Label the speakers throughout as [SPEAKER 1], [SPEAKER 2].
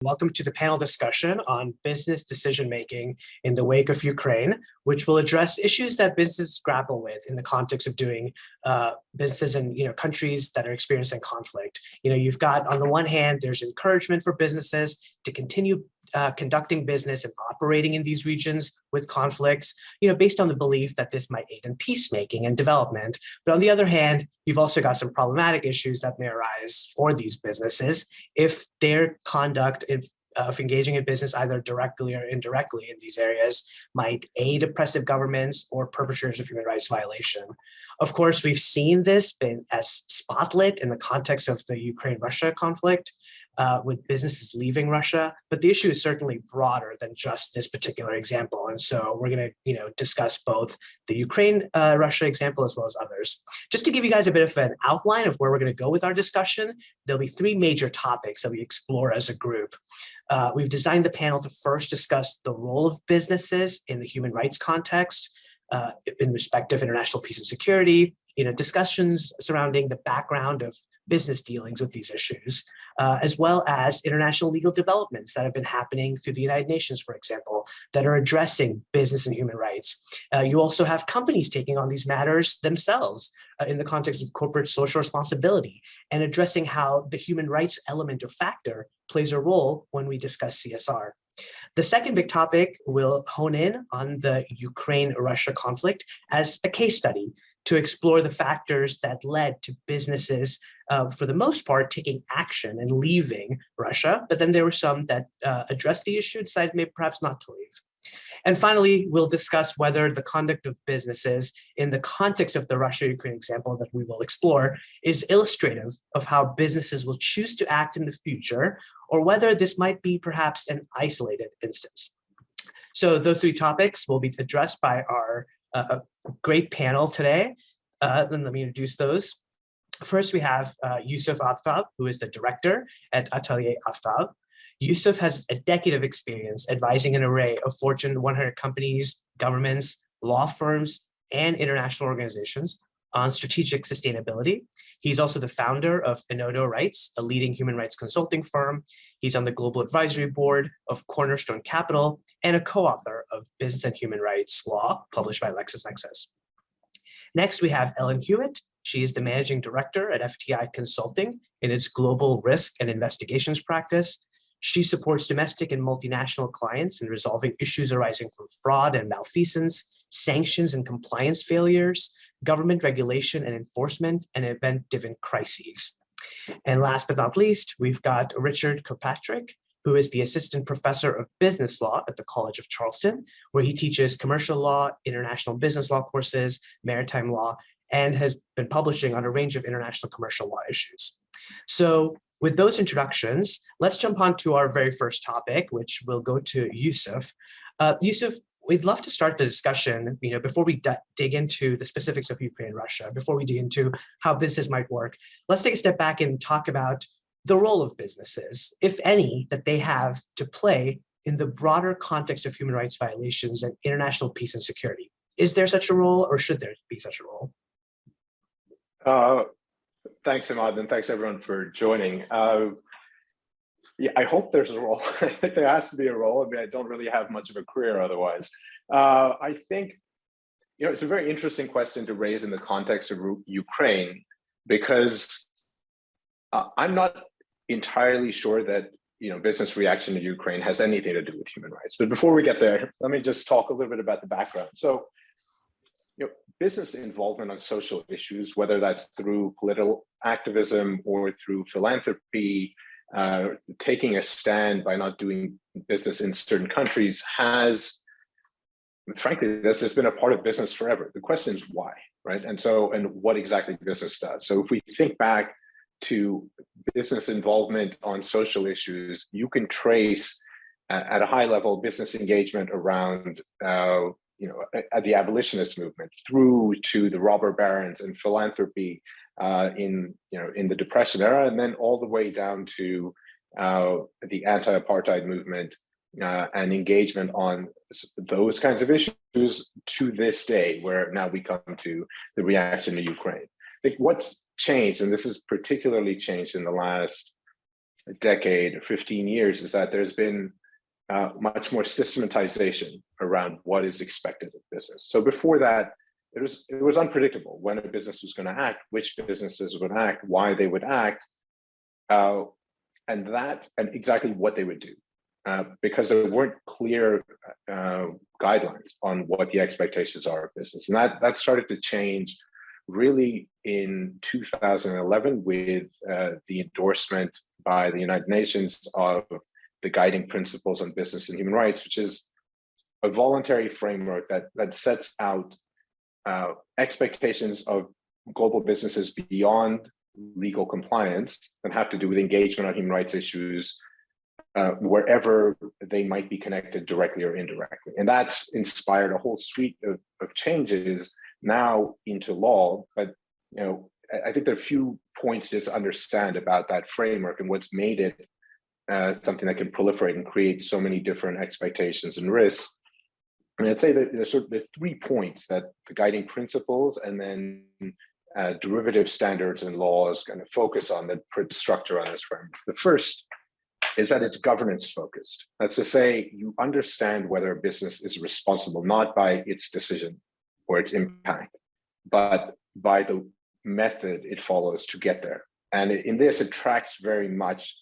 [SPEAKER 1] Welcome to the panel discussion on business decision-making in the wake of Ukraine, which will address issues that businesses grapple with in the context of doing businesses in countries that are experiencing conflict. You've got, on the one hand, there's encouragement for businesses to continue conducting business and operating in these regions with conflicts, based on the belief that this might aid in peacemaking and development. But on the other hand, you've also got some problematic issues that may arise for these businesses if their conduct of engaging in business, either directly or indirectly in these areas, might aid oppressive governments or perpetrators of human rights violation. Of course, we've seen this been as spotlit in the context of the Ukraine-Russia conflict, with businesses leaving Russia, but the issue is certainly broader than just this particular example. And so we're going to, discuss both the Ukraine-Russia example as well as others. Just to give you guys a bit of an outline of where we're going to go with our discussion, there'll be three major topics that we explore as a group. We've designed the panel to first discuss the role of businesses in the human rights context, in respect of international peace and security, discussions surrounding the background of business dealings with these issues, as well as international legal developments that have been happening through the United Nations, for example, that are addressing business and human rights. You also have companies taking on these matters themselves in the context of corporate social responsibility and addressing how the human rights element or factor plays a role when we discuss CSR. The second big topic will hone in on the Ukraine-Russia conflict as a case study to explore the factors that led to businesses, for the most part, taking action and leaving Russia. But then there were some that addressed the issue, decided maybe perhaps not to leave. And finally, we'll discuss whether the conduct of businesses in the context of the Russia-Ukraine example that we will explore is illustrative of how businesses will choose to act in the future, or whether this might be perhaps an isolated instance. So those three topics will be addressed by our great panel today. Then let me introduce those. First, we have Yusuf Aftab, who is the director at Atelier Aftab. Yusuf has a decade of experience advising an array of Fortune 100 companies, governments, law firms, and international organizations on strategic sustainability. He's also the founder of Inodo Rights, a leading human rights consulting firm. He's on the global advisory board of Cornerstone Capital and a co-author of Business and Human Rights Law, published by LexisNexis. Next, we have Ellen Hewitt. She is the managing director at FTI Consulting in its global risk and investigations practice. She supports domestic and multinational clients in resolving issues arising from fraud and malfeasance, sanctions and compliance failures, government regulation and enforcement, and event-driven crises. And last but not least, we've got Richard Kirkpatrick, who is the assistant professor of business law at the College of Charleston, where he teaches commercial law, international business law courses, maritime law, and has been publishing on a range of international commercial law issues. So with those introductions, let's jump on to our very first topic, which will go to Yusuf. Yusuf, we'd love to start the discussion, before we dig into the specifics of Ukraine and Russia, before we dig into how business might work, let's take a step back and talk about the role of businesses, if any, that they have to play in the broader context of human rights violations and international peace and security. Is there such a role, or should there be such a role?
[SPEAKER 2] Thanks, Ahmad, and thanks everyone for joining. Yeah, I hope there's a role. I think there has to be a role. I mean, I don't really have much of a career otherwise. I think, it's a very interesting question to raise in the context of Ukraine, because I'm not entirely sure that, business reaction to Ukraine has anything to do with human rights. But before we get there, let me just talk a little bit about the background. So, business involvement on social issues, whether that's through political activism or through philanthropy, taking a stand by not doing business in certain countries frankly, this has been a part of business forever. The question is why, right? And what exactly business does. So if we think back to business involvement on social issues, you can trace at a high level business engagement around at the abolitionist movement through to the robber barons and philanthropy in the Depression era, and then all the way down to the anti-apartheid movement and engagement on those kinds of issues to this day, where now we come to the reaction to Ukraine. I think what's changed, and this is particularly changed in the last decade or 15 years is that there's been much more systematization around what is expected of business. So before that, it was unpredictable when a business was going to act, which businesses would act, why they would act, and exactly what they would do, because there weren't clear guidelines on what the expectations are of business, and that started to change really in 2011 with the endorsement by the United Nations of the guiding principles on business and human rights, which is a voluntary framework that sets out expectations of global businesses beyond legal compliance that have to do with engagement on human rights issues wherever they might be connected directly or indirectly. And that's inspired a whole suite of changes now into law. But I think there are a few points to understand about that framework and what's made it something that can proliferate and create so many different expectations and risks. I mean, I'd say that there's the 3 points that the guiding principles and then derivative standards and laws kind of focus on that put structure on this framework. The first is that it's governance focused. That's to say, you understand whether a business is responsible, not by its decision or its impact, but by the method it follows to get there. And in this, it tracks very much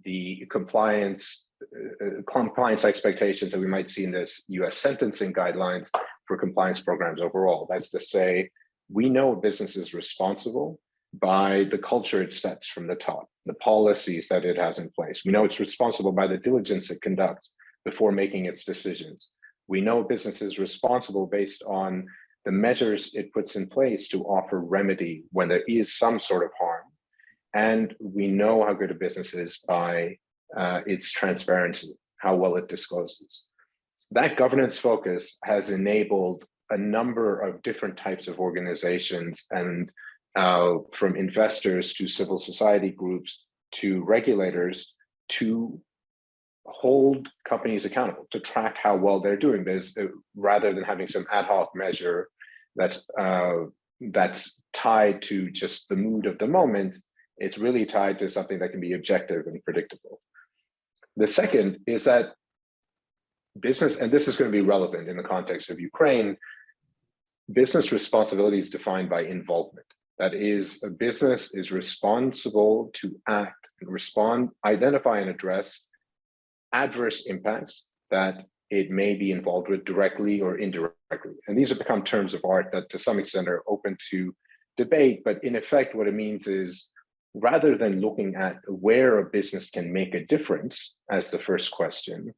[SPEAKER 2] the compliance expectations that we might see in this US sentencing guidelines for compliance programs overall. That's to say, we know a business is responsible by the culture it sets from the top, the policies that it has in place. We know it's responsible by the diligence it conducts before making its decisions. We know a business is responsible based on the measures it puts in place to offer remedy when there is some sort of harm. And we know how good a business is by its transparency, how well it discloses. That governance focus has enabled a number of different types of organizations, and from investors to civil society groups to regulators, to hold companies accountable, to track how well they're doing this, rather than having some ad hoc measure that's tied to just the mood of the moment. It's really tied to something that can be objective and predictable. The second is that business, and this is going to be relevant in the context of Ukraine, business responsibility is defined by involvement. That is, a business is responsible to act and respond, identify and address adverse impacts that it may be involved with directly or indirectly. And these have become terms of art that to some extent are open to debate, but in effect, what it means is, rather than looking at where a business can make a difference as the first question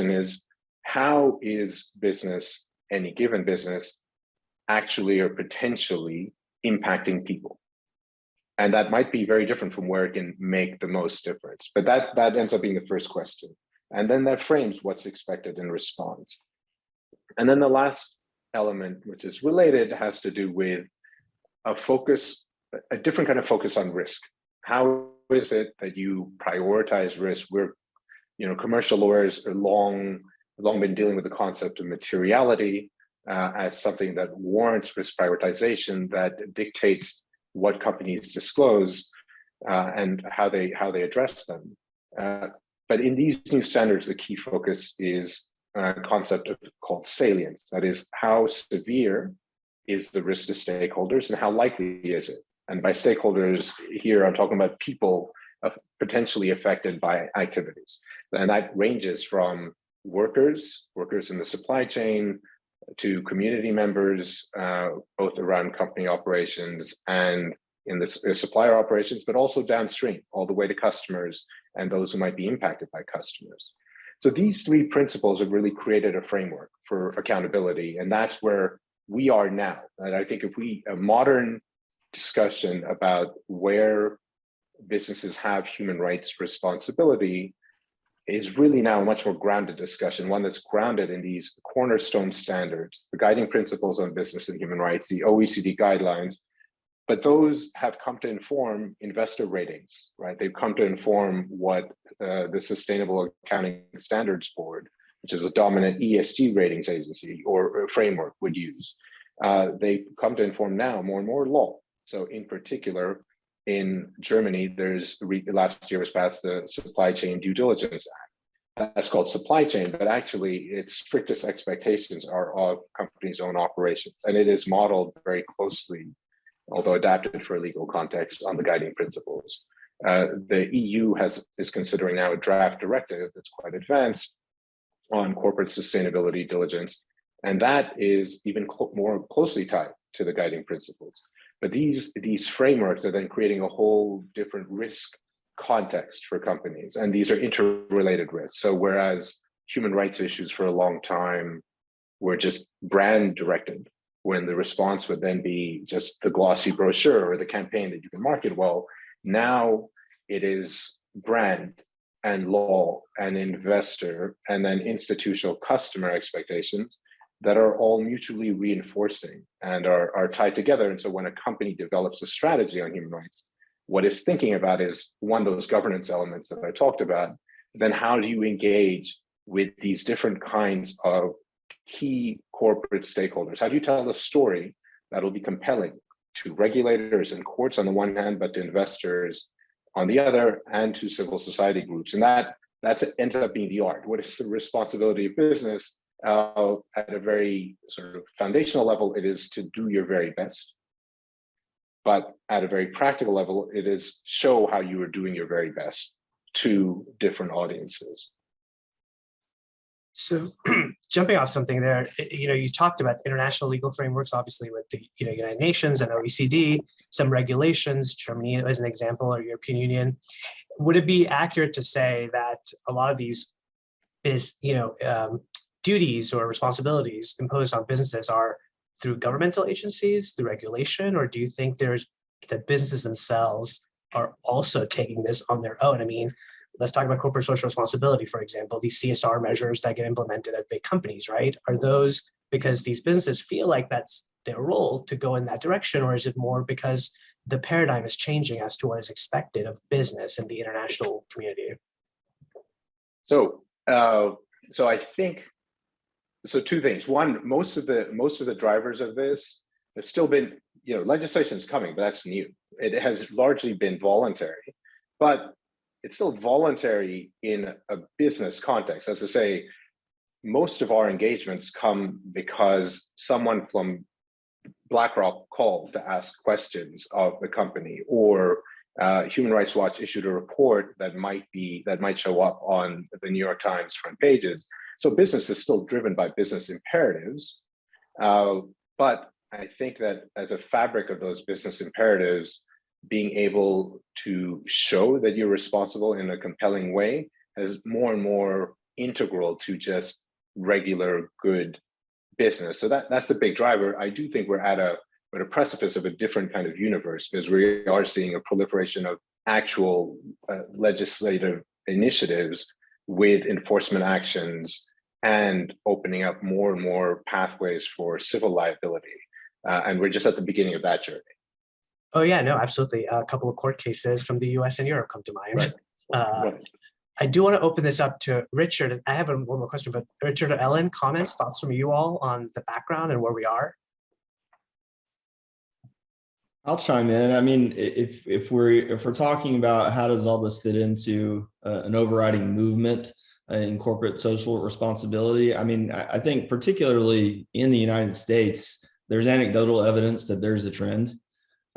[SPEAKER 2] is, how is business, any given business, actually or potentially impacting people? And that might be very different from where it can make the most difference. But that ends up being the first question. And then that frames what's expected in response. And then the last element, which is related, has to do with a different kind of focus on risk. How is it that you prioritize risk? We're, commercial lawyers are long been dealing with the concept of materiality as something that warrants risk prioritization, that dictates what companies disclose and how they address them. But in these new standards, the key focus is a concept called salience. That is, how severe is the risk to stakeholders and how likely is it? And by stakeholders here, I'm talking about people potentially affected by activities. And that ranges from workers in the supply chain, to community members, both around company operations and in the supplier operations, but also downstream, all the way to customers and those who might be impacted by customers. So these 3 principles have really created a framework for accountability, and that's where we are now. And I think if a modern discussion about where businesses have human rights responsibility is really now a much more grounded discussion, one that's grounded in these cornerstone standards, the guiding principles on business and human rights, the OECD guidelines, but those have come to inform investor ratings, right? They've come to inform what the Sustainable Accounting Standards Board, which is a dominant ESG ratings agency or framework, would use. They've come to inform now more and more law. So in particular, in Germany, last year was passed the Supply Chain Due Diligence Act. That's called supply chain, but actually its strictest expectations are of companies' own operations. And it is modeled very closely, although adapted for a legal context, on the guiding principles. The EU is considering now a draft directive that's quite advanced on corporate sustainability diligence. And that is even more closely tied to the guiding principles. But these frameworks are then creating a whole different risk context for companies. And these are interrelated risks. So whereas human rights issues for a long time were just brand directed, when the response would then be just the glossy brochure or the campaign that you can market well, now it is brand and law and investor and then institutional customer expectations that are all mutually reinforcing and are tied together. And so when a company develops a strategy on human rights, what it's thinking about is one of those governance elements that I talked about. Then how do you engage with these different kinds of key corporate stakeholders? How do you tell a story that'll be compelling to regulators and courts on the one hand, but to investors on the other, and to civil society groups? And that ends up being the art. What is the responsibility of business? At a very sort of foundational level, it is to do your very best. But at a very practical level, it is show how you are doing your very best to different audiences.
[SPEAKER 1] So jumping off something there, you talked about international legal frameworks, obviously with the United Nations and OECD, some regulations, Germany as an example, or European Union. Would it be accurate to say that a lot of these duties or responsibilities imposed on businesses are through governmental agencies, through regulation, or do you think that businesses themselves are also taking this on their own? I mean, let's talk about corporate social responsibility, for example, these CSR measures that get implemented at big companies, right? Are those because these businesses feel like that's their role to go in that direction, or is it more because the paradigm is changing as to what is expected of business in the international community?
[SPEAKER 2] So I think, so two things. One, most of the drivers of this have still been, legislation is coming, but that's new. It has largely been voluntary, but it's still voluntary in a business context. As I say, most of our engagements come because someone from BlackRock called to ask questions of the company, or Human Rights Watch issued a report that might show up on the New York Times front pages. So business is still driven by business imperatives, but I think that as a fabric of those business imperatives, being able to show that you're responsible in a compelling way is more and more integral to just regular good business. So that's the big driver. I do think we're at a precipice of a different kind of universe, because we are seeing a proliferation of actual legislative initiatives with enforcement actions and opening up more and more pathways for civil liability. And we're just at the beginning of that journey.
[SPEAKER 1] Oh yeah, no, absolutely. A couple of court cases from the US and Europe come to mind. Right. I do want to open this up to Richard. I have one more question, but Richard or Ellen, comments, thoughts from you all on the background and where we are?
[SPEAKER 3] I'll chime in. I mean, if we're talking about how does all this fit into an overriding movement in corporate social responsibility, I mean, I think particularly in the United States, there's anecdotal evidence that there's a trend.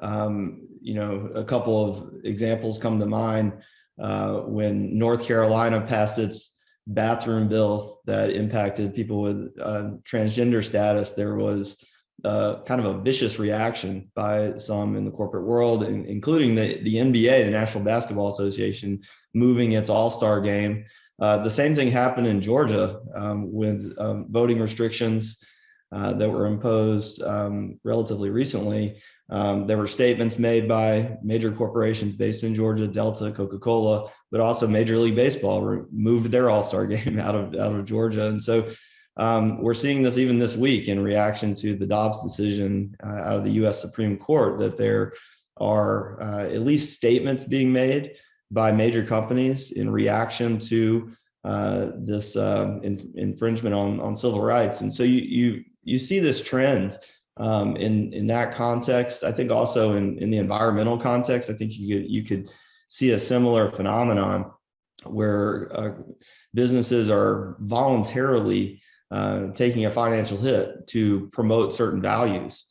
[SPEAKER 3] A couple of examples come to mind. When North Carolina passed its bathroom bill that impacted people with transgender status, there was kind of a vicious reaction by some in the corporate world, including the NBA, the National Basketball Association, moving its all-star game. The same thing happened in Georgia with voting restrictions that were imposed relatively recently. There were statements made by major corporations based in Georgia, Delta, Coca-Cola, but also Major League Baseball moved their all-star game out of Georgia. And so we're seeing this even this week in reaction to the Dobbs decision out of the U.S. Supreme Court, that there are at least statements being made by major companies in reaction to this infringement on civil rights. And so you see this trend In that context, I think also in the environmental context, I think you could see a similar phenomenon where businesses are voluntarily taking a financial hit to promote certain values.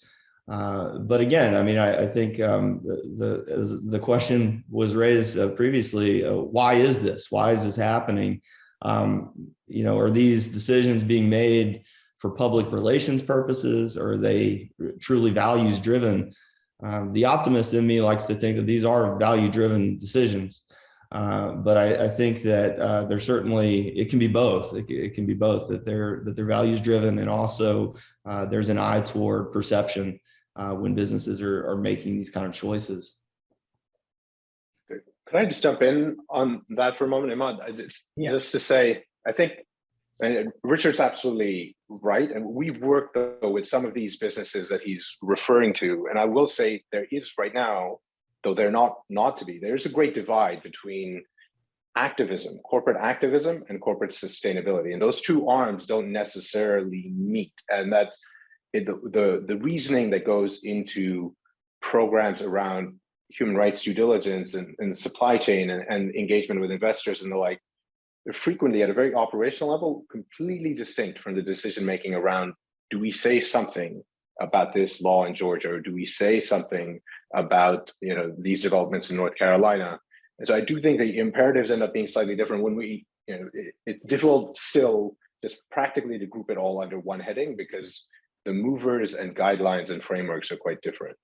[SPEAKER 3] But again, I mean, I think as the question was raised previously, why is this? Why is this happening? Are these decisions being made for public relations purposes, or are they truly values driven? The optimist in me likes to think that these are value driven decisions. But I think that there's certainly, it can be both. It can be both, that they're values driven, and also there's an eye toward perception when businesses are making these kind of choices.
[SPEAKER 2] Can I just jump in on that for a moment, Imad? Just to say, I think Richard's absolutely right. And we've worked though with some of these businesses that he's referring to. And I will say there is right now, though they're not to be, there's a great divide between activism, corporate activism, and corporate sustainability. And those two arms don't necessarily meet. And that the reasoning that goes into programs around human rights due diligence and supply chain and engagement with investors and the like, they're frequently at a very operational level, completely distinct from the decision making around, do we say something about this law in Georgia, or do we say something about these developments in North Carolina? And so I do think the imperatives end up being slightly different when it's difficult still just practically to group it all under one heading, because the movers and guidelines and frameworks are quite different.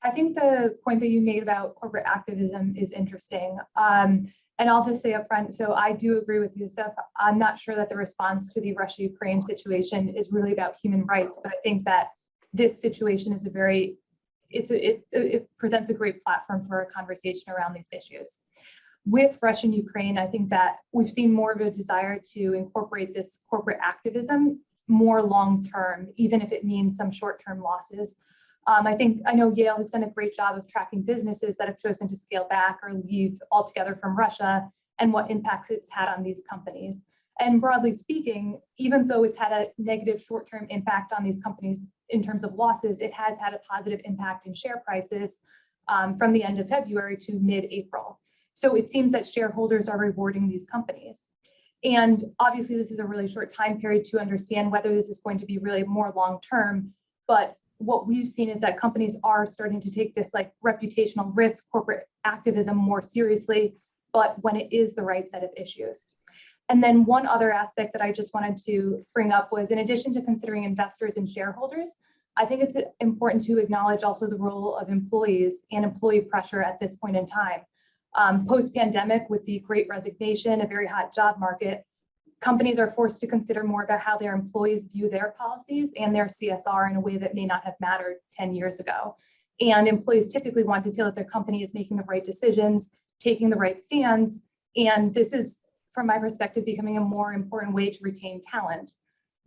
[SPEAKER 4] I think the point that you made about corporate activism is interesting. And I'll just say up front, so I do agree with Yusuf. I'm not sure that the response to the Russia-Ukraine situation is really about human rights, but I think that this situation is it presents a great platform for a conversation around these issues. With Russia and Ukraine, I think that we've seen more of a desire to incorporate this corporate activism more long-term, even if it means some short-term losses. I know Yale has done a great job of tracking businesses that have chosen to scale back or leave altogether from Russia and what impacts it's had on these companies. And broadly speaking, even though it's had a negative short-term impact on these companies in terms of losses, it has had a positive impact in share prices from the end of February to mid-April. So it seems that shareholders are rewarding these companies. And obviously, this is a really short time period to understand whether this is going to be really more long-term, but what we've seen is that companies are starting to take this like reputational risk, corporate activism more seriously, but when it is the right set of issues. And then one other aspect that I just wanted to bring up was, in addition to considering investors and shareholders, I think it's important to acknowledge also the role of employees and employee pressure at this point in time. Post-pandemic, with the Great Resignation, a very hot job market, companies are forced to consider more about how their employees view their policies and their CSR in a way that may not have mattered 10 years ago. And employees typically want to feel that their company is making the right decisions, taking the right stands. And this is, from my perspective, becoming a more important way to retain talent.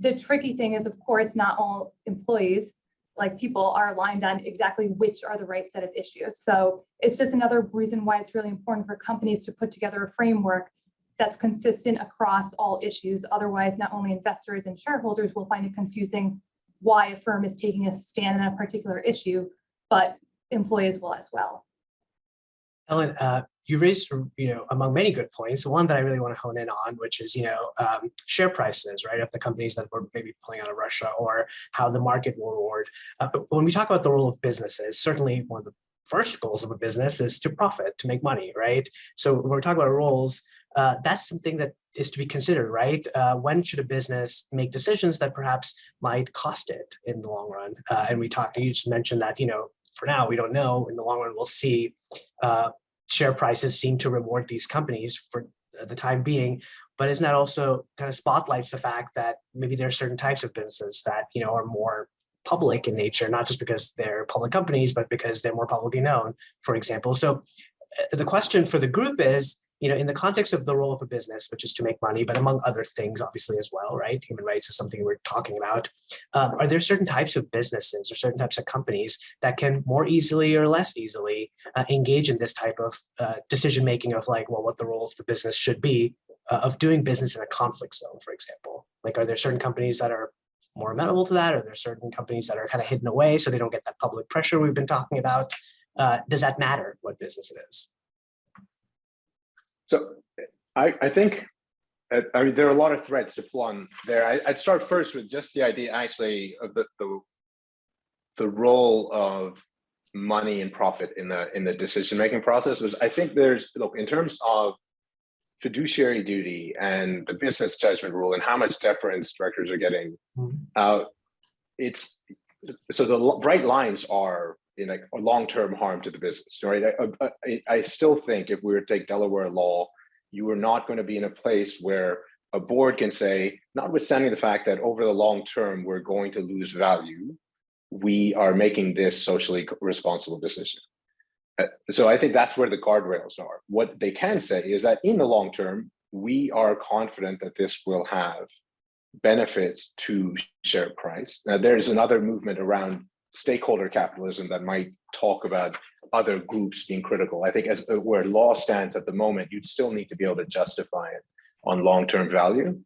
[SPEAKER 4] The tricky thing is, of course, not all employees, like people, are aligned on exactly which are the right set of issues. So it's just another reason why it's really important for companies to put together a framework that's consistent across all issues. Otherwise, not only investors and shareholders will find it confusing why a firm is taking a stand on a particular issue, but employees will as well.
[SPEAKER 1] Ellen, you raised, among many good points, one that I really want to hone in on, which is, share prices, right, of the companies that were maybe pulling out of Russia, or how the market will reward. When we talk about the role of businesses, certainly one of the first goals of a business is to profit, to make money, right? So when we're talking about roles, that's something that is to be considered, right? When should a business make decisions that perhaps might cost it in the long run? And you just mentioned that, for now, we don't know. In the long run, we'll see. Share prices seem to reward these companies for the time being, but isn't that also kind of spotlights the fact that maybe there are certain types of businesses that, are more public in nature, not just because they're public companies, but because they're more publicly known, for example. So the question for the group is, in the context of the role of a business, which is to make money, but among other things, obviously, as well, right? Human rights is something we're talking about. Are there certain types of businesses or certain types of companies that can more easily or less easily engage in this type of decision-making of what the role of the business should be, of doing business in a conflict zone, for example? Like, are there certain companies that are more amenable to that, or there's certain companies that are kind of hidden away so they don't get that public pressure we've been talking about? Does that matter what business it is?
[SPEAKER 2] So I think, I mean, there are a lot of threads to pull on there. I'd start first with just the idea actually of the role of money and profit in the decision-making process. Was, I think there's, look, in terms of fiduciary duty and the business judgment rule and how much deference directors are getting, it's, so the bright lines are in like a long-term harm to the business, right? I still think if we were to take Delaware law, you are not going to be in a place where a board can say, notwithstanding the fact that over the long term, we're going to lose value, we are making this socially responsible decision. So I think that's where the guardrails are. What they can say is that in the long term, we are confident that this will have benefits to share price. Now, there's another movement around stakeholder capitalism that might talk about other groups being critical. I think as where law stands at the moment, you'd still need to be able to justify it on long-term value.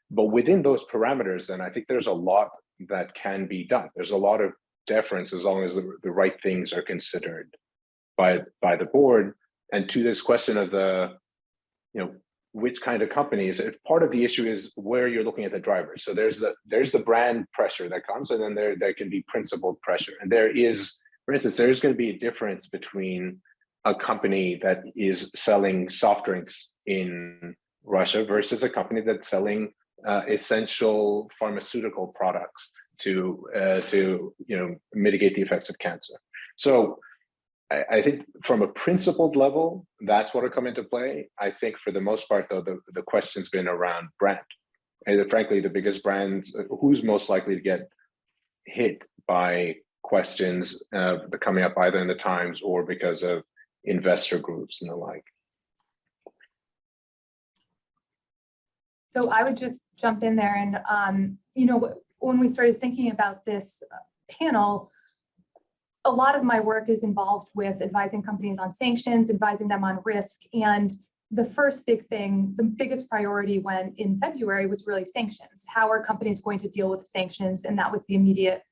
[SPEAKER 2] But within those parameters, then I think there's a lot that can be done. There's a lot of deference as long as the right things are considered by the board. And to this question of the, you know, which kind of companies, part of the issue is where you're looking at the drivers. So there's the brand pressure that comes, and then there can be principled pressure. And there is, for instance, there's going to be a difference between a company that is selling soft drinks in Russia versus a company that's selling essential pharmaceutical products to you know, mitigate the effects of cancer. So I think from a principled level, that's what will come into play. I think for the most part, though, the question's been around brand. And frankly, the biggest brands, who's most likely to get hit by questions coming up either in the Times or because of investor groups and the like.
[SPEAKER 4] So I would just jump in there and, you know, when we started thinking about this panel, a lot of my work is involved with advising companies on sanctions, advising them on risk. And the first big thing, the biggest priority when in February was really sanctions. How are companies going to deal with sanctions? And that was the immediate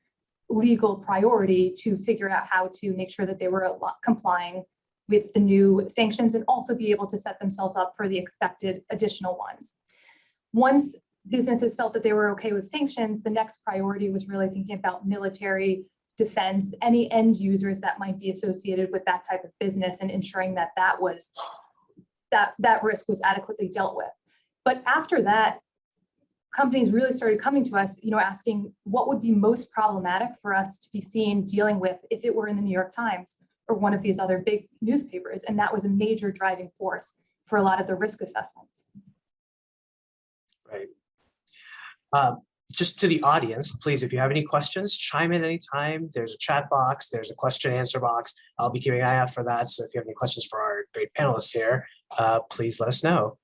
[SPEAKER 4] legal priority to figure out how to make sure that they were complying with the new sanctions and also be able to set themselves up for the expected additional ones. Once businesses felt that they were okay with sanctions, the next priority was really thinking about military defense, any end users that might be associated with that type of business, and ensuring that that risk was adequately dealt with. But after that, companies really started coming to us, you know, asking what would be most problematic for us to be seen dealing with if it were in the New York Times or one of these other big newspapers. And that was a major driving force for a lot of the risk assessments.
[SPEAKER 1] Right. Just to the audience, please, if you have any questions, chime in anytime. There's a chat box, there's a question and answer box. I'll be keeping an eye out for that. So if you have any questions for our great panelists here, please let us know.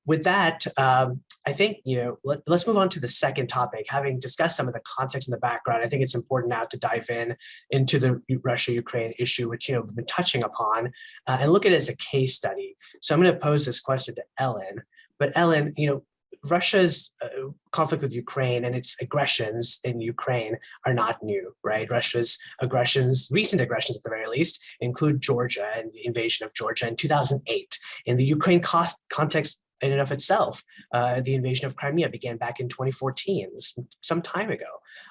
[SPEAKER 1] With that, I think, you know, let's move on to the second topic. Having discussed some of the context in the background, I think it's important now to dive into the Russia-Ukraine issue, which, you know, we've been touching upon, and look at it as a case study. So I'm going to pose this question to Ellen. But Ellen, you know, Russia's conflict with Ukraine and its aggressions in Ukraine are not new, right? Russia's aggressions, recent aggressions at the very least, include Georgia and the invasion of Georgia in 2008. In the Ukraine context in and of itself, the invasion of Crimea began back in 2014, some time ago.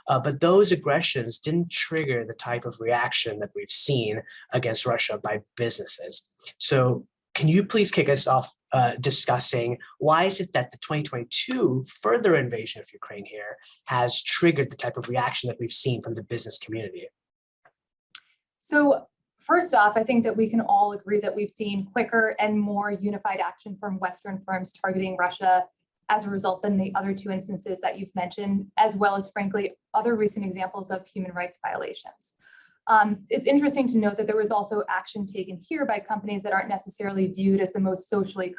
[SPEAKER 1] But those aggressions didn't trigger the type of reaction that we've seen against Russia by businesses. So can you please kick us off discussing why is it that the 2022 further invasion of Ukraine here has triggered the type of reaction that we've seen from the business community?
[SPEAKER 4] So first off, I think that we can all agree that we've seen quicker and more unified action from Western firms targeting Russia as a result than the other two instances that you've mentioned, as well as, frankly, other recent examples of human rights violations. It's interesting to note that there was also action taken here by companies that aren't necessarily viewed as the most socially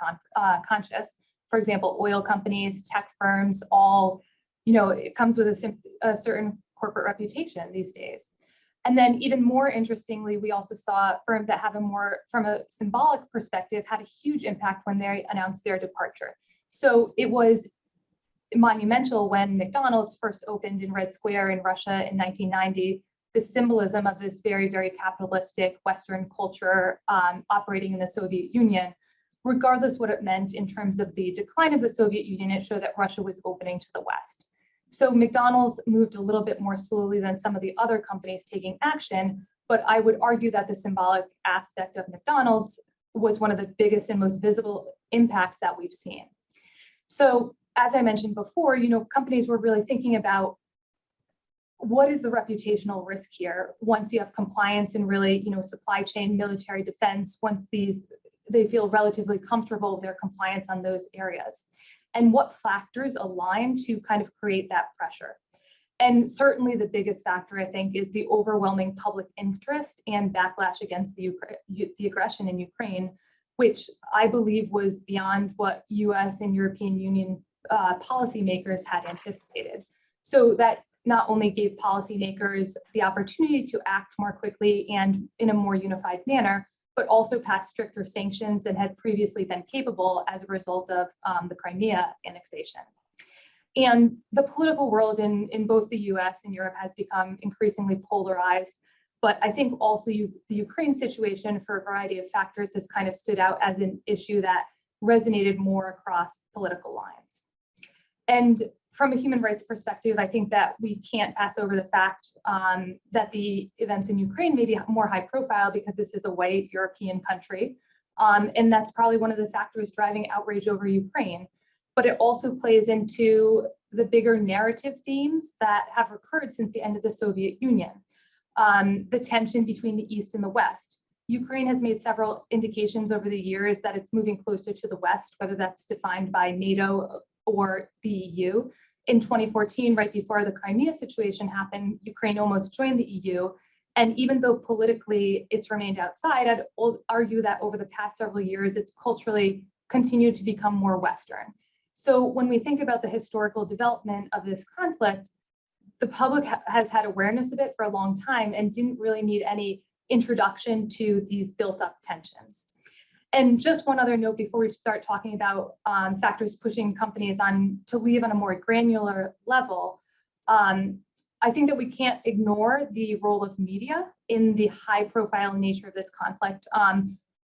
[SPEAKER 4] conscious. For example, oil companies, tech firms, all, you know, it comes with a certain corporate reputation these days. And then even more interestingly, we also saw firms that have a more, from a symbolic perspective, had a huge impact when they announced their departure. So it was monumental when McDonald's first opened in Red Square in Russia in 1990. The symbolism of this very, very capitalistic Western culture operating in the Soviet Union, regardless what it meant in terms of the decline of the Soviet Union, it showed that Russia was opening to the West. So McDonald's moved a little bit more slowly than some of the other companies taking action, but I would argue that the symbolic aspect of McDonald's was one of the biggest and most visible impacts that we've seen. So as I mentioned before, companies were really thinking about what is the reputational risk here once you have compliance and really, supply chain, military defense, once they feel relatively comfortable with their compliance on those areas, and what factors align to kind of create that pressure. And certainly the biggest factor, I think, is the overwhelming public interest and backlash against the aggression in Ukraine, which I believe was beyond what US and European Union policymakers had anticipated. So that not only gave policymakers the opportunity to act more quickly and in a more unified manner, but also passed stricter sanctions and had previously been capable as a result of the Crimea annexation. And the political world in both the US and Europe has become increasingly polarized. But I think also the Ukraine situation, for a variety of factors, has kind of stood out as an issue that resonated more across political lines. And from a human rights perspective, I think that we can't pass over the fact that the events in Ukraine may be more high profile because this is a white European country. And that's probably one of the factors driving outrage over Ukraine. But it also plays into the bigger narrative themes that have recurred since the end of the Soviet Union. The tension between the East and the West. Ukraine has made several indications over the years that it's moving closer to the West, whether that's defined by NATO or the EU. In 2014, right before the Crimea situation happened, Ukraine almost joined the EU. And even though politically it's remained outside, I'd argue that over the past several years, it's culturally continued to become more Western. So when we think about the historical development of this conflict, the public has had awareness of it for a long time and didn't really need any introduction to these built up tensions. And just one other note before we start talking about factors pushing companies to leave on a more granular level, I think that we can't ignore the role of media in the high profile nature of this conflict,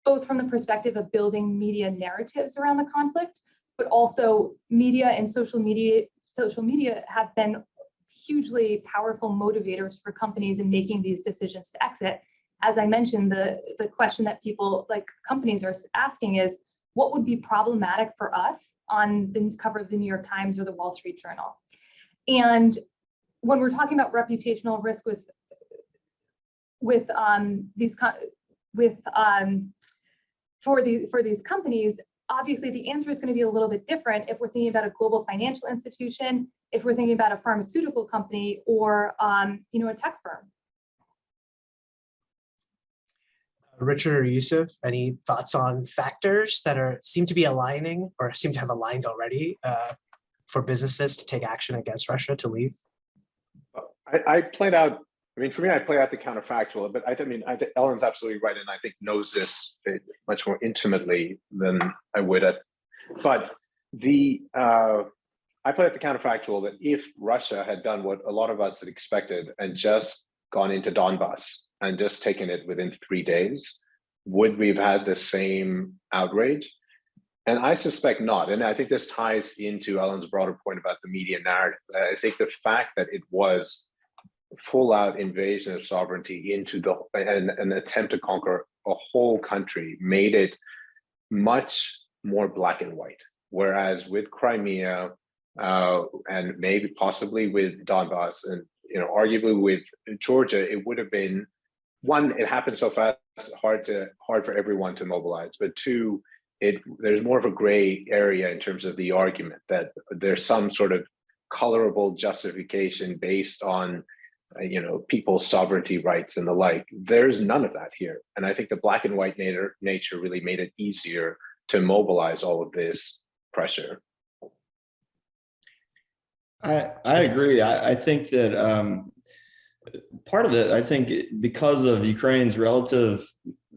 [SPEAKER 4] both from the perspective of building media narratives around the conflict, but also media and social media have been hugely powerful motivators for companies in making these decisions to exit. As I mentioned, the question that people like companies are asking is, what would be problematic for us on the cover of the New York Times or the Wall Street Journal? And when we're talking about reputational risk for these companies, obviously the answer is going to be a little bit different if we're thinking about a global financial institution, if we're thinking about a pharmaceutical company, or a tech firm.
[SPEAKER 1] Richard or Yusuf, any thoughts on factors that seem to be aligning or seem to have aligned already for businesses to take action against Russia to leave?
[SPEAKER 2] I played out, for me, I play out the counterfactual, but I think Ellen's absolutely right, and I think knows this much more intimately than I would. But I play out the counterfactual that if Russia had done what a lot of us had expected and just gone into Donbass and just taken it within 3 days, would we have had the same outrage? And I suspect not. And I think this ties into Ellen's broader point about the media narrative. I think the fact that it was full-out invasion of sovereignty into an attempt to conquer a whole country made it much more black and white. Whereas with Crimea and maybe possibly with Donbass and arguably with Georgia, it would have been, one, it happened so fast, hard for everyone to mobilize. But two, there's more of a gray area in terms of the argument that there's some sort of colorable justification based on people's sovereignty rights and the like. There's none of that here. And I think the black and white nature really made it easier to mobilize all of this pressure.
[SPEAKER 3] I agree. I think that part of it, I think because of Ukraine's relative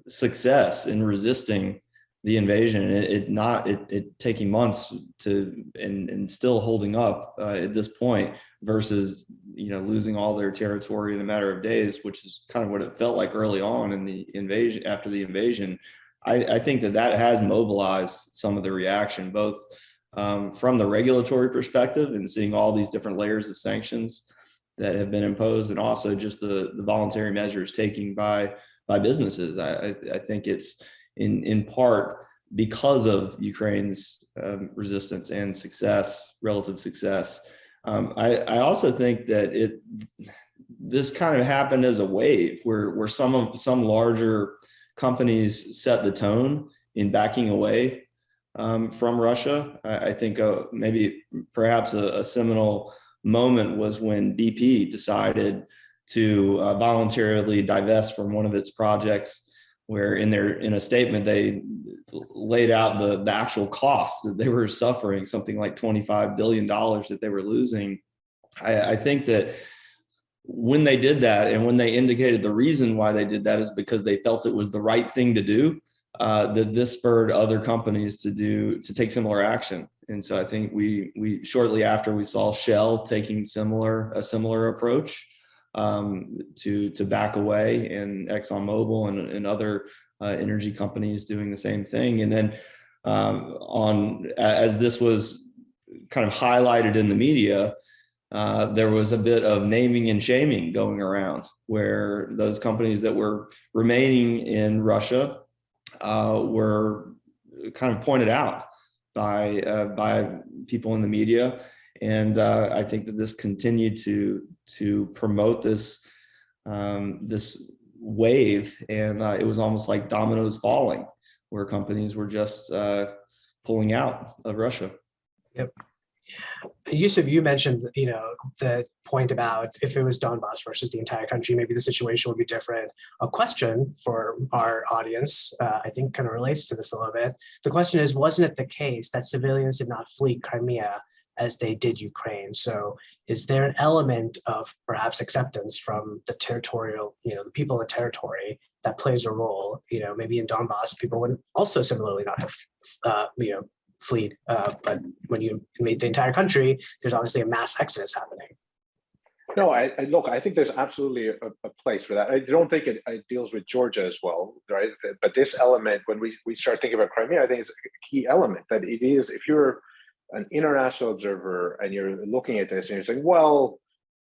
[SPEAKER 3] success in resisting the invasion, it taking months to and still holding up at this point, versus losing all their territory in a matter of days, which is kind of what it felt like early on in the invasion. After the invasion, I think that has mobilized some of the reaction, both from the regulatory perspective and seeing all these different layers of sanctions that have been imposed, and also just the voluntary measures taken by businesses. I think it's in part because of Ukraine's resistance and relative success. I also think that this kind of happened as a wave where some larger companies set the tone in backing away from Russia. I think perhaps a seminal moment was when BP decided to voluntarily divest from one of its projects, where in a statement they laid out the actual costs that they were suffering, something like $25 billion that they were losing. I think that when they did that, and when they indicated the reason why they did that is because they felt it was the right thing to do, that this spurred other companies to take similar action. And so I think we shortly after, we saw Shell taking a similar approach to back away, and ExxonMobil and other energy companies doing the same thing. And then as this was kind of highlighted in the media, there was a bit of naming and shaming going around, where those companies that were remaining in Russia were kind of pointed out by people in the media. And I think that this continued to promote this wave, and it was almost like dominoes falling, where companies were just pulling out of Russia.
[SPEAKER 1] Yep. Yusuf, you mentioned, the point about if it was Donbass versus the entire country, maybe the situation would be different. A question for our audience, I think kind of relates to this a little bit. The question is, wasn't it the case that civilians did not flee Crimea as they did Ukraine? So is there an element of perhaps acceptance from the territorial, the people in the territory that plays a role? Maybe in Donbass, people would also similarly not have, fleed. But when you invade the entire country, there's obviously a mass exodus happening.
[SPEAKER 2] No, I think there's absolutely a place for that. I don't think it deals with Georgia as well, right? But this element, when we start thinking about Crimea, I think it's a key element, that it is, if you're an international observer and you're looking at this and you're saying, well,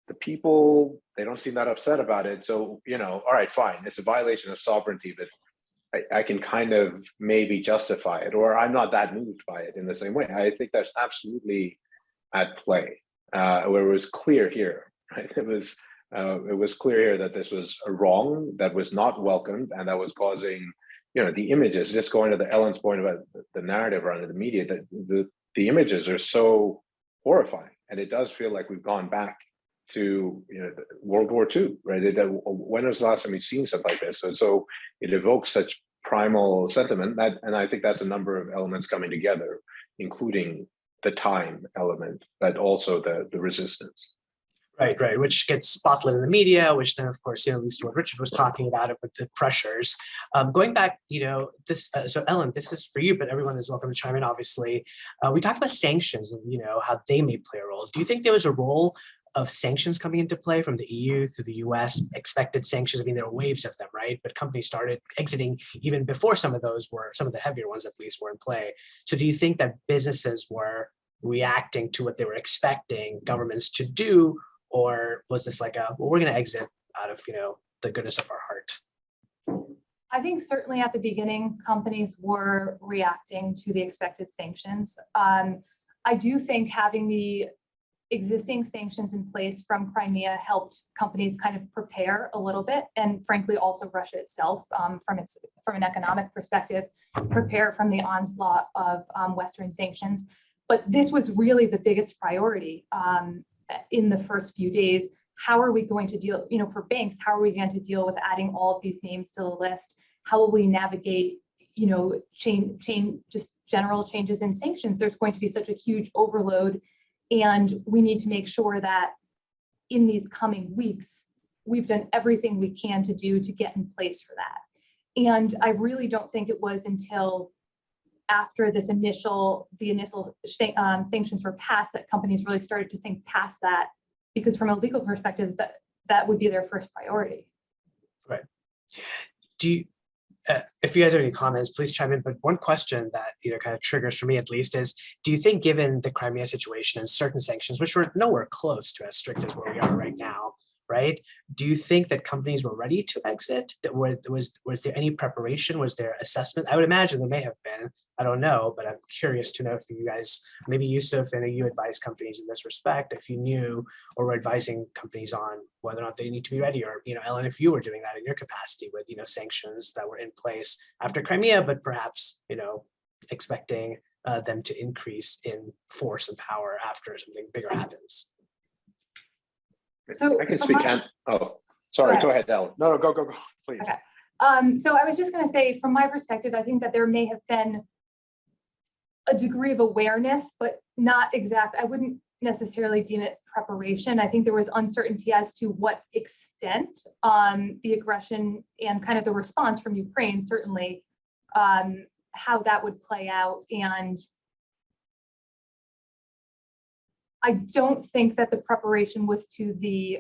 [SPEAKER 2] the people, they don't seem that upset about it. So, all right, fine. It's a violation of sovereignty, but I can kind of maybe justify it, or I'm not that moved by it in the same way. I think that's absolutely at play, where it was clear here, right? It was clear here that this was a wrong, that was not welcomed, and that was causing, the images, just going to Ellen's point about the narrative around the media, that the images are so horrifying, and it does feel like we've gone back to World War II, right? When was the last time we've seen something like this? So it evokes such primal sentiment and I think that's a number of elements coming together, including the time element, but also the resistance.
[SPEAKER 1] Right, which gets spotlit in the media, which then, of course, leads to what Richard was talking about, it with the pressures. Going back, this. So Ellen, this is for you, but everyone is welcome to chime in. Obviously, we talked about sanctions and how they may play a role. Do you think there was a role of sanctions coming into play from the EU through the US, expected sanctions? I mean, there were waves of them, right? But companies started exiting even before some of the heavier ones at least were in play. So do you think that businesses were reacting to what they were expecting governments to do? Or was this like we're going to exit out of, the goodness of our heart?
[SPEAKER 4] I think certainly at the beginning, companies were reacting to the expected sanctions. I do think having the existing sanctions in place from Crimea helped companies kind of prepare a little bit, and frankly, also Russia itself, from an economic perspective, prepare from the onslaught of Western sanctions. But this was really the biggest priority in the first few days. How are we going to deal, for banks, how are we going to deal with adding all of these names to the list? How will we navigate, just general changes in sanctions? There's going to be such a huge overload, and we need to make sure that in these coming weeks, we've done everything we can to get in place for that. And I really don't think it was until after the initial sanctions were passed, that companies really started to think past that, because from a legal perspective, that would be their first priority.
[SPEAKER 1] Right. Do you, if you guys have any comments, please chime in. But one question that kind of triggers for me at least is: do you think, given the Crimea situation and certain sanctions, which were nowhere close to as strict as where we are right now, right? Do you think that companies were ready to exit? Was there any preparation? Was there assessment? I would imagine there may have been. I don't know, but I'm curious to know if you guys, maybe Yusuf, and you advise companies in this respect, if you knew or were advising companies on whether or not they need to be ready, or Ellen, if you were doing that in your capacity with sanctions that were in place after Crimea, but perhaps expecting them to increase in force and power after something bigger happens.
[SPEAKER 4] So
[SPEAKER 2] I can speak. Sorry. Go ahead, Ellen. No, go, please.
[SPEAKER 4] Okay. So I was just going to say, from my perspective, I think that there may have been a degree of awareness, but not exact. I wouldn't necessarily deem it preparation. I think there was uncertainty as to what extent the aggression and kind of the response from Ukraine, certainly, how that would play out. And I don't think that the preparation was to the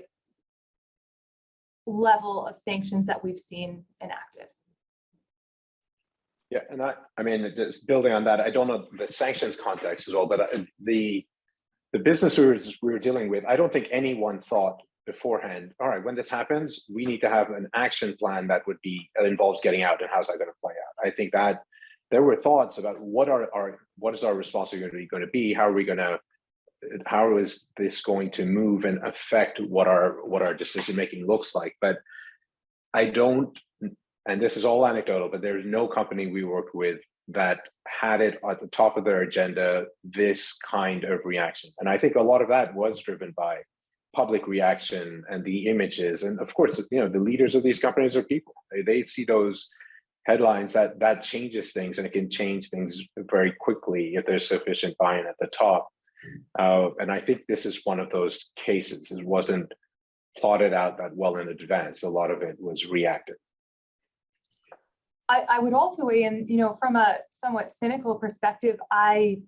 [SPEAKER 4] level of sanctions that we've seen enacted.
[SPEAKER 2] Yeah, and I mean, just building on that, I don't know the sanctions context as well, but the business we were dealing with, I don't think anyone thought beforehand, all right, when this happens, we need to have an action plan that involves getting out, and how's that going to play out? I think that there were thoughts about what is our responsibility going to be? How is this going to move and affect what our decision making looks like? But I don't, and this is all anecdotal, but there's no company we worked with that had it at the top of their agenda, this kind of reaction. And I think a lot of that was driven by public reaction and the images. And of course, the leaders of these companies are people. They see those headlines that changes things, and it can change things very quickly if there's sufficient buy-in at the top. And I think this is one of those cases. It wasn't plotted out that well in advance. A lot of it was reactive.
[SPEAKER 4] I would also weigh in, from a somewhat cynical perspective, I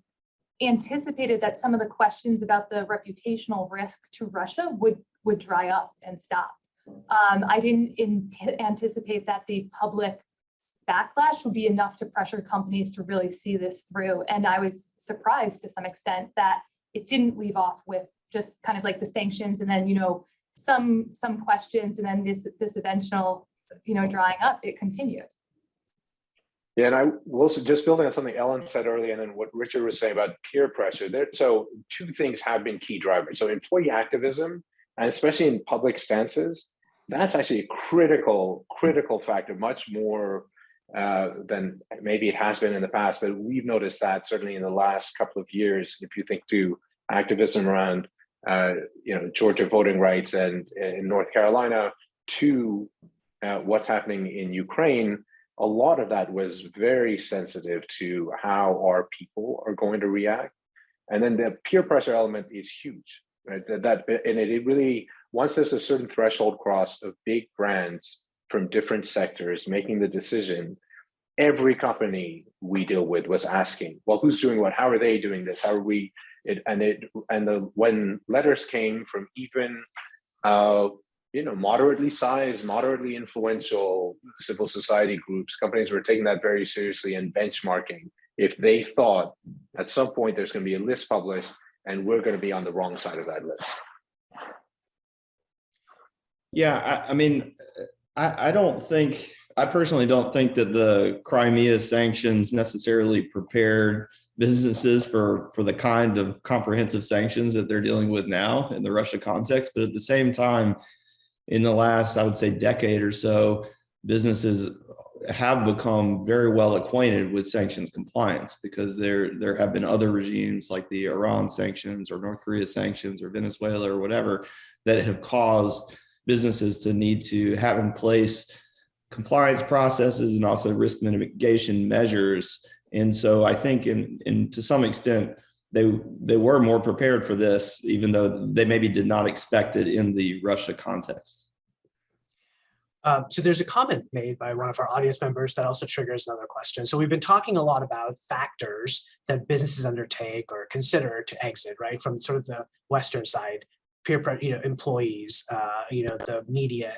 [SPEAKER 4] anticipated that some of the questions about the reputational risk to Russia would dry up and stop. I didn't anticipate that the public backlash would be enough to pressure companies to really see this through. And I was surprised to some extent that it didn't leave off with just kind of like the sanctions and then, some questions, and then this eventual, drying up. It continued.
[SPEAKER 2] Yeah, and I will just building on something Ellen said earlier, and then what Richard was saying about peer pressure. So two things have been key drivers. So employee activism, and especially in public stances, that's actually a critical factor, much more than maybe it has been in the past. But we've noticed that certainly in the last couple of years, if you think to activism around, Georgia voting rights, and in North Carolina, to what's happening in Ukraine, a lot of that was very sensitive to how our people are going to react. And then the peer pressure element is huge, right? And it really, once there's a certain threshold cross of big brands from different sectors making the decision, every company we deal with was asking, well, who's doing what? How are they doing this? How are we? When letters came from even moderately sized, moderately influential civil society groups, companies were taking that very seriously and benchmarking if they thought at some point there's going to be a list published and we're going to be on the wrong side of that list.
[SPEAKER 3] Yeah, I mean, I personally don't think that the Crimea sanctions necessarily prepared businesses for the kind of comprehensive sanctions that they're dealing with now in the Russia context. But at the same time, in the last, I would say, decade or so, businesses have become very well acquainted with sanctions compliance, because there have been other regimes like the Iran sanctions or North Korea sanctions or Venezuela or whatever that have caused businesses to need to have in place compliance processes and also risk mitigation measures. And so I think in to some extent, they were more prepared for this, even though they maybe did not expect it in the Russia context.
[SPEAKER 1] So there's a comment made by one of our audience members that also triggers another question. So we've been talking a lot about factors that businesses undertake or consider to exit, right, from sort of the Western side, peer pressure, employees, the media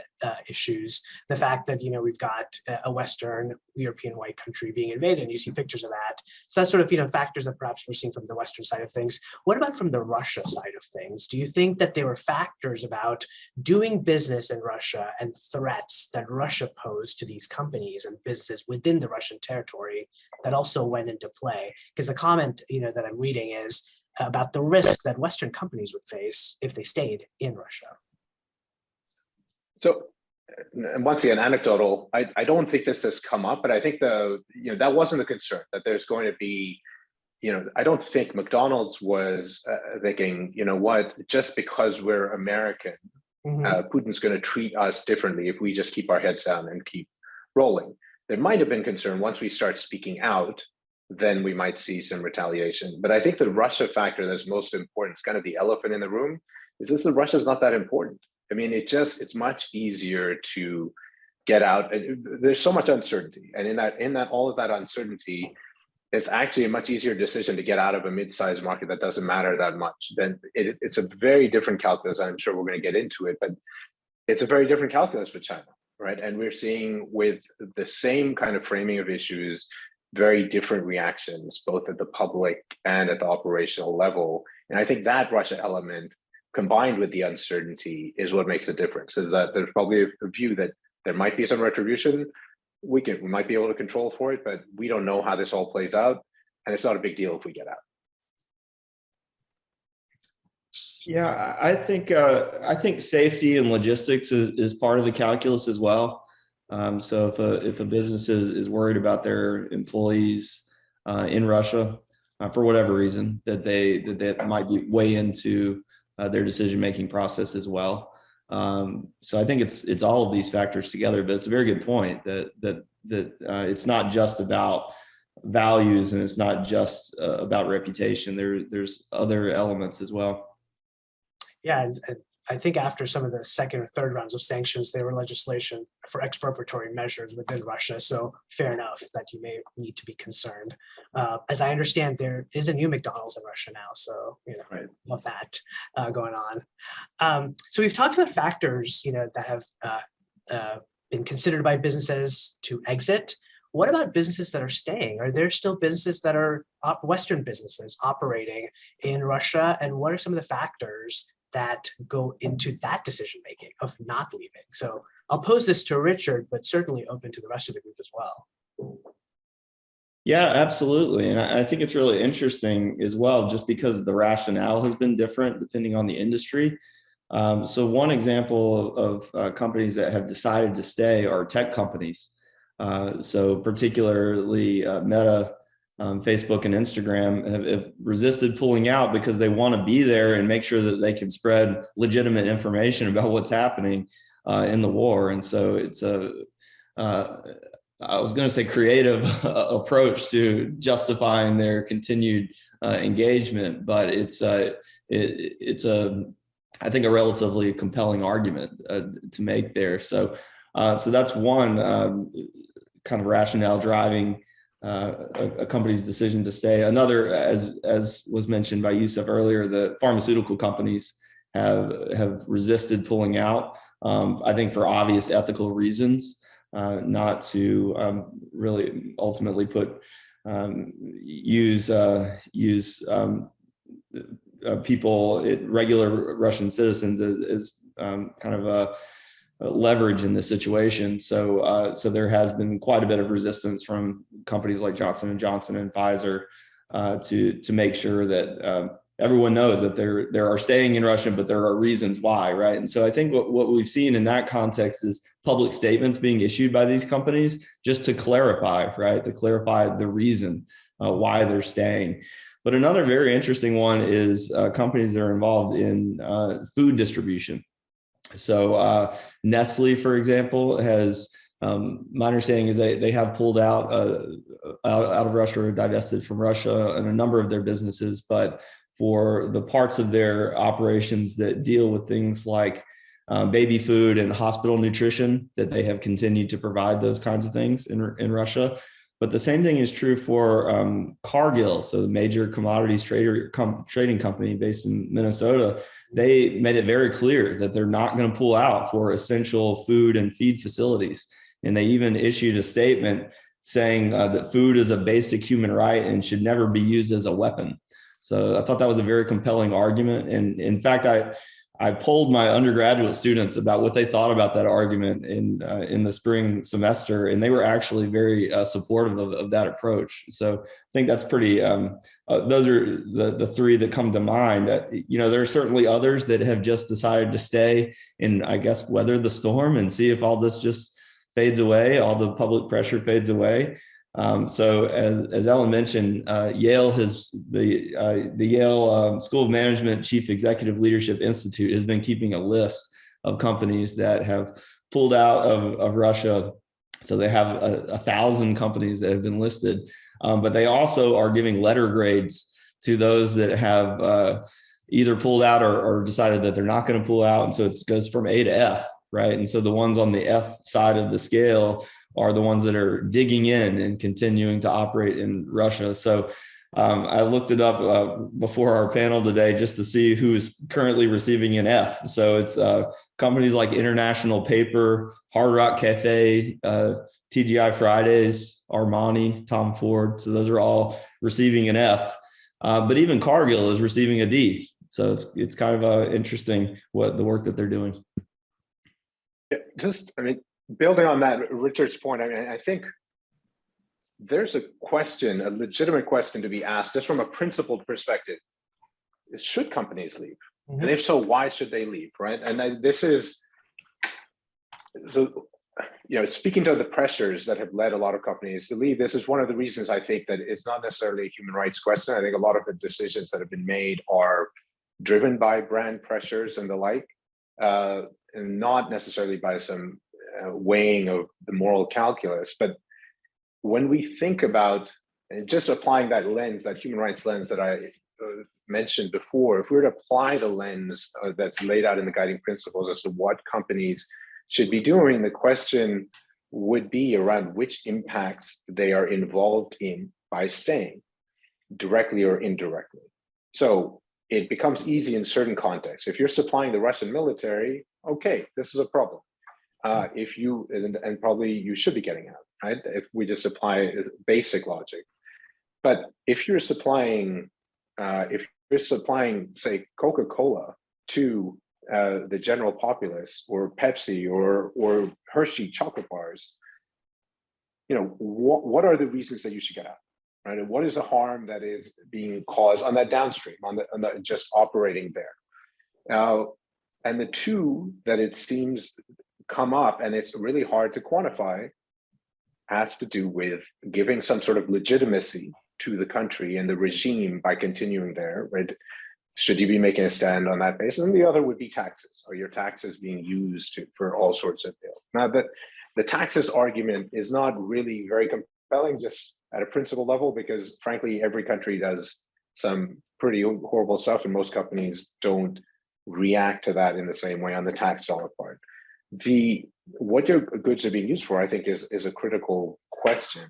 [SPEAKER 1] issues, the fact that, we've got a Western European white country being invaded, and you see pictures of that. So that's sort of, factors that perhaps we're seeing from the Western side of things. What about from the Russia side of things? Do you think that there were factors about doing business in Russia and threats that Russia posed to these companies and businesses within the Russian territory that also went into play? Because the comment, that I'm reading is about the risk that Western companies would face if they stayed in Russia.
[SPEAKER 2] So, and once again, anecdotal, I don't think this has come up, but I think that wasn't the concern, that there's going to be, I don't think McDonald's was thinking, what, just because we're American, Putin's going to treat us differently if we just keep our heads down and keep rolling. There might have been concern once we start speaking out, then we might see some retaliation. But I think the Russia factor that's most important, it's kind of the elephant in the room, is that Russia's not that important. I mean, it's much easier to get out. There's so much uncertainty. And in that all of that uncertainty, it's actually a much easier decision to get out of a mid-sized market that doesn't matter that much. Then it's a very different calculus. I'm sure we're going to get into it, but it's a very different calculus with China, right? And we're seeing with the same kind of framing of issues, very different reactions, both at the public and at the operational level. And I think that Russia element, combined with the uncertainty, is what makes a difference. Is that there's probably a view that there might be some retribution. We might be able to control for it, but we don't know how this all plays out. And it's not a big deal if we get out.
[SPEAKER 3] Yeah, I think safety and logistics is part of the calculus as well. So if a business is worried about their employees in Russia for whatever reason, that might be weigh into their decision-making process as well. So I think it's all of these factors together, but it's a very good point that it's not just about values and it's not just about reputation. There's other elements as well.
[SPEAKER 1] Yeah, and I think after some of the second or third rounds of sanctions, there were legislation for expropriatory measures within Russia. So fair enough that you may need to be concerned. As I understand, there is a new McDonald's in Russia now. So,
[SPEAKER 2] right.
[SPEAKER 1] Love that going on. So we've talked about factors, that have been considered by businesses to exit. What about businesses that are staying? Are there still businesses that are Western businesses operating in Russia? And what are some of the factors that go into that decision-making of not leaving? So I'll pose this to Richard, but certainly open to the rest of the group as well.
[SPEAKER 3] Yeah, absolutely. And I think it's really interesting as well, just because the rationale has been different depending on the industry. So one example of companies that have decided to stay are tech companies. So particularly Meta, Facebook and Instagram have resisted pulling out because they want to be there and make sure that they can spread legitimate information about what's happening in the war. And so it's I was going to say creative approach to justifying their continued engagement, but it's I think a relatively compelling argument to make there. So that's one kind of rationale driving a company's decision to stay. Another, as was mentioned by Yusuf earlier, the pharmaceutical companies have resisted pulling out. I think for obvious ethical reasons, not to really ultimately use people, regular Russian citizens, as kind of a leverage in this situation. So there has been quite a bit of resistance from companies like Johnson & Johnson and Pfizer to make sure that everyone knows that there are staying in Russia, but there are reasons why, right? And so I think what we've seen in that context is public statements being issued by these companies just to clarify, right? To clarify the reason why they're staying. But another very interesting one is companies that are involved in food distribution. So Nestle, for example, has, my understanding is they have pulled out of Russia or divested from Russia in a number of their businesses, but for the parts of their operations that deal with things like baby food and hospital nutrition, that they have continued to provide those kinds of things in Russia. But the same thing is true for Cargill, so the major commodities trading company based in Minnesota. They made it very clear that they're not going to pull out for essential food and feed facilities. And they even issued a statement saying that food is a basic human right and should never be used as a weapon. So I thought that was a very compelling argument. And in fact, I polled my undergraduate students about what they thought about that argument in the spring semester, and they were actually very supportive of that approach. So I think that's pretty. Those are the three that come to mind. There are certainly others that have just decided to stay and, I guess, weather the storm and see if all this just fades away, all the public pressure fades away. So as Ellen mentioned, Yale the Yale School of Management Chief Executive Leadership Institute has been keeping a list of companies that have pulled out of Russia. So they have 1,000 companies that have been listed, but they also are giving letter grades to those that have either pulled out or decided that they're not going to pull out. And so it goes from A to F, right? And so the ones on the F side of the scale are the ones that are digging in and continuing to operate in Russia. So I looked it up before our panel today just to see who's currently receiving an F. So it's companies like International Paper, Hard Rock Cafe, TGI Fridays, Armani, Tom Ford. So those are all receiving an F. But even Cargill is receiving a D. So it's kind of interesting what the work that they're doing.
[SPEAKER 2] Yeah, building on that, Richard's point, I think there's a legitimate question to be asked, just from a principled perspective. Should companies leave? Mm-hmm. And if so, why should they leave, right? And this is, speaking to the pressures that have led a lot of companies to leave, this is one of the reasons I think that it's not necessarily a human rights question. I think a lot of the decisions that have been made are driven by brand pressures and the like, and not necessarily by some weighing of the moral calculus. But when we think about just applying that lens, that human rights lens that I mentioned before, if we were to apply the lens that's laid out in the guiding principles as to what companies should be doing, the question would be around which impacts they are involved in by staying, directly or indirectly. So it becomes easy in certain contexts. If you're supplying the Russian military, okay, this is a problem. If you, and probably you should be getting out, right? If we just apply basic logic. But if you're supplying, say, Coca-Cola to the general populace, or Pepsi, or Hershey chocolate bars, what are the reasons that you should get out, right? And what is the harm that is being caused on that downstream, on the just operating there? And the two that it seems come up, and it's really hard to quantify, has to do with giving some sort of legitimacy to the country and the regime by continuing there, right? Should you be making a stand on that basis? And the other would be taxes. Are your taxes being used for all sorts of bills? Now, that the taxes argument is not really very compelling just at a principle level, because frankly, every country does some pretty horrible stuff, and most companies don't react to that in the same way on the tax dollar part. What your goods are being used for, I think, is a critical question.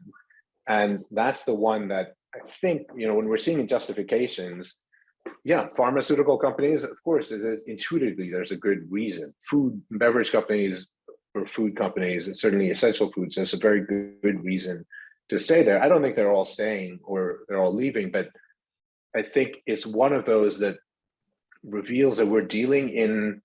[SPEAKER 2] And that's the one that I think, when we're seeing justifications, yeah, pharmaceutical companies, of course, intuitively, there's a good reason. Food and beverage companies, or food companies, and certainly essential foods, there's a very good reason to stay there. I don't think they're all staying or they're all leaving, but I think it's one of those that reveals that we're dealing in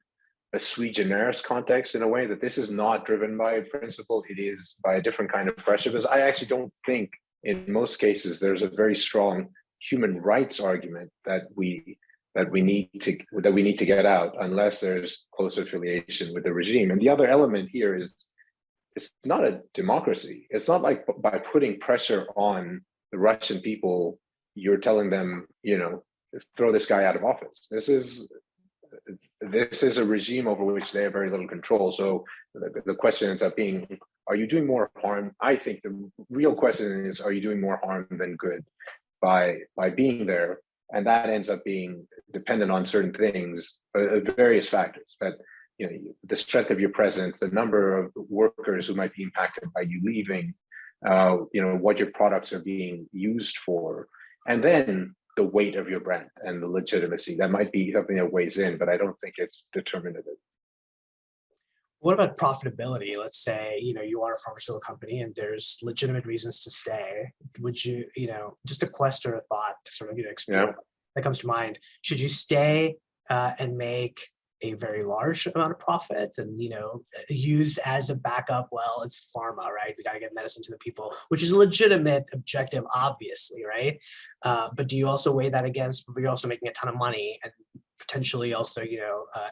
[SPEAKER 2] a sui generis context, in a way that this is not driven by a principle, it is by a different kind of pressure. Because I actually don't think in most cases there's a very strong human rights argument that we need to get out unless there's close affiliation with the regime. And the other element here is, it's not a democracy. It's not like by putting pressure on the Russian people, you're telling them, throw this guy out of office. This is a regime over which they have very little control. So the question ends up being, are you doing more harm? I think the real question is, are you doing more harm than good by being there? And that ends up being dependent on certain things, various factors. But the strength of your presence, the number of workers who might be impacted by you leaving, what your products are being used for, and then the weight of your brand and the legitimacy. That might be something that weighs in, but I don't think it's determinative.
[SPEAKER 1] What about profitability? Let's say, you are a pharmaceutical company and there's legitimate reasons to stay. Would you, just a question or a thought to sort of, explore that comes to mind. Should you stay and make a very large amount of profit and, use as a backup? Well, it's pharma, right? We got to get medicine to the people, which is a legitimate objective, obviously, right? But do you also weigh that against, you're also making a ton of money and potentially also,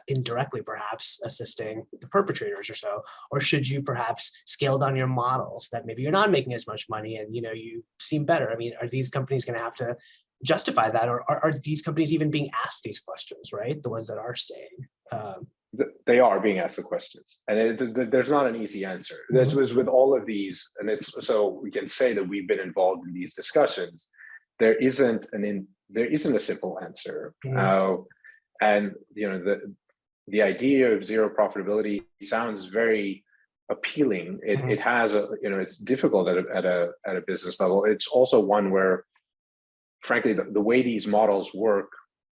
[SPEAKER 1] indirectly perhaps assisting the perpetrators or so? Or should you perhaps scale down your models that maybe you're not making as much money and, you seem better? I mean, are these companies going to have to justify that? Or are these companies even being asked these questions, right? The ones that are staying.
[SPEAKER 2] They are being asked the questions, and there's not an easy answer. That was with all of these, and it's so we can say that we've been involved in these discussions. There isn't a simple answer, and the idea of zero profitability sounds very appealing. It has it's difficult at a business level. It's also one where, frankly, the way these models work,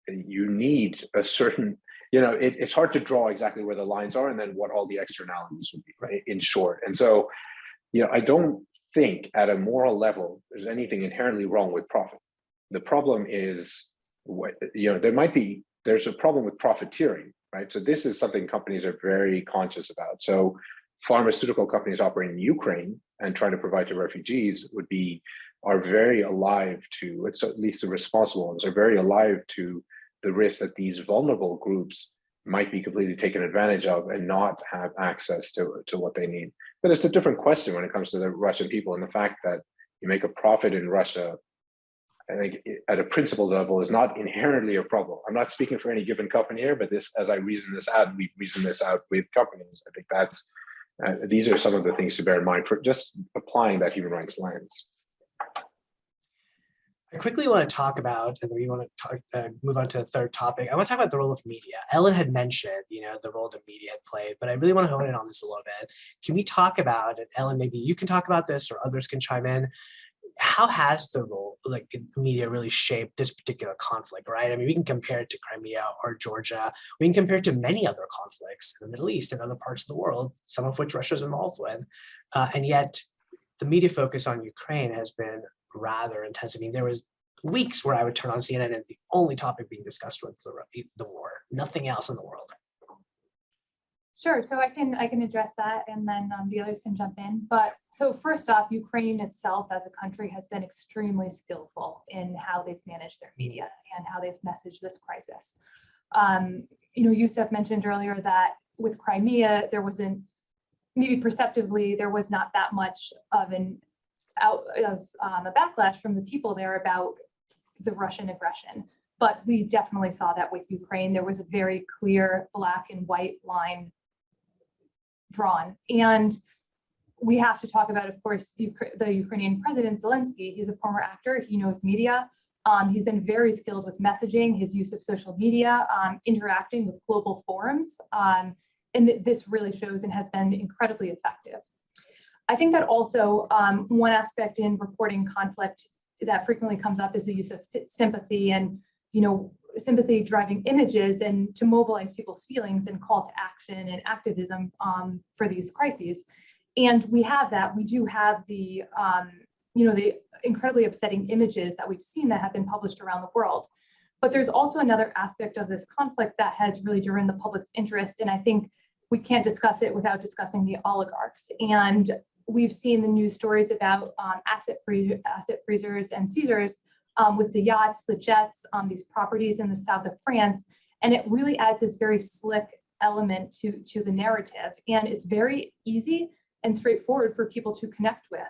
[SPEAKER 2] you need a certain. It's hard to draw exactly where the lines are and then what all the externalities would be, right? In short. And so, I don't think at a moral level, there's anything inherently wrong with profit. The problem is, there's a problem with profiteering, right? So this is something companies are very conscious about. So pharmaceutical companies operating in Ukraine and trying to provide to refugees are very alive to, it's at least the responsible ones, are very alive to the risk that these vulnerable groups might be completely taken advantage of and not have access to what they need. But it's a different question when it comes to the Russian people, and the fact that you make a profit in Russia, I think at a principle level, is not inherently a problem. I'm not speaking for any given company here, but as I reason this out, we've reasoned this out with companies. I think these are some of the things to bear in mind for just applying that human rights lens.
[SPEAKER 1] I quickly want to talk about, and we want to move on to the third topic. I want to talk about the role of media. Ellen had mentioned, the role that media had played, but I really want to hone in on this a little bit. Can we talk about, and Ellen, maybe you can talk about this or others can chime in, how has the role, like media, really shaped this particular conflict, right? I mean, we can compare it to Crimea or Georgia. We can compare it to many other conflicts in the Middle East and other parts of the world, some of which Russia's involved with. And yet the media focus on Ukraine has been rather intense. I mean, there was weeks where I would turn on CNN and the only topic being discussed was the war, nothing else in the world.
[SPEAKER 4] Sure, so I can address that, and then the others can jump in. But so first off, Ukraine itself as a country has been extremely skillful in how they've managed their media and how they've messaged this crisis. Youssef mentioned earlier that with Crimea, there wasn't, maybe perceptively, there was not that much of a backlash from the people there about the Russian aggression. But we definitely saw that with Ukraine. There was a very clear black and white line drawn. And we have to talk about, of course, the Ukrainian president, Zelensky. He's a former actor. He knows media. He's been very skilled with messaging, his use of social media, interacting with global forums. And this really shows and has been incredibly effective. I think that also one aspect in reporting conflict that frequently comes up is the use of sympathy and, sympathy driving images and to mobilize people's feelings and call to action and activism for these crises. And we have that. We do have the, the incredibly upsetting images that we've seen that have been published around the world. But there's also another aspect of this conflict that has really driven the public's interest. And I think we can't discuss it without discussing the oligarchs. And we've seen the news stories about asset freezers and seizures with the yachts, the jets, these properties in the south of France. And it really adds this very slick element to the narrative. And it's very easy and straightforward for people to connect with.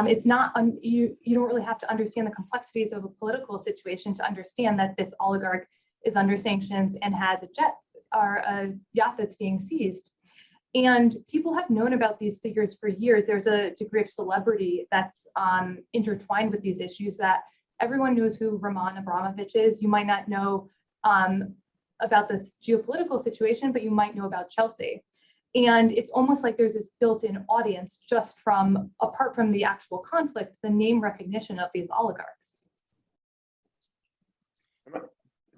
[SPEAKER 4] It's not, you don't really have to understand the complexities of a political situation to understand that this oligarch is under sanctions and has a jet or a yacht that's being seized. And people have known about these figures for years. There's a degree of celebrity that's intertwined with these issues that everyone knows who Roman Abramovich is. You might not know about this geopolitical situation, but you might know about Chelsea. And it's almost like there's this built-in audience just from, apart from the actual conflict, the name recognition of these oligarchs.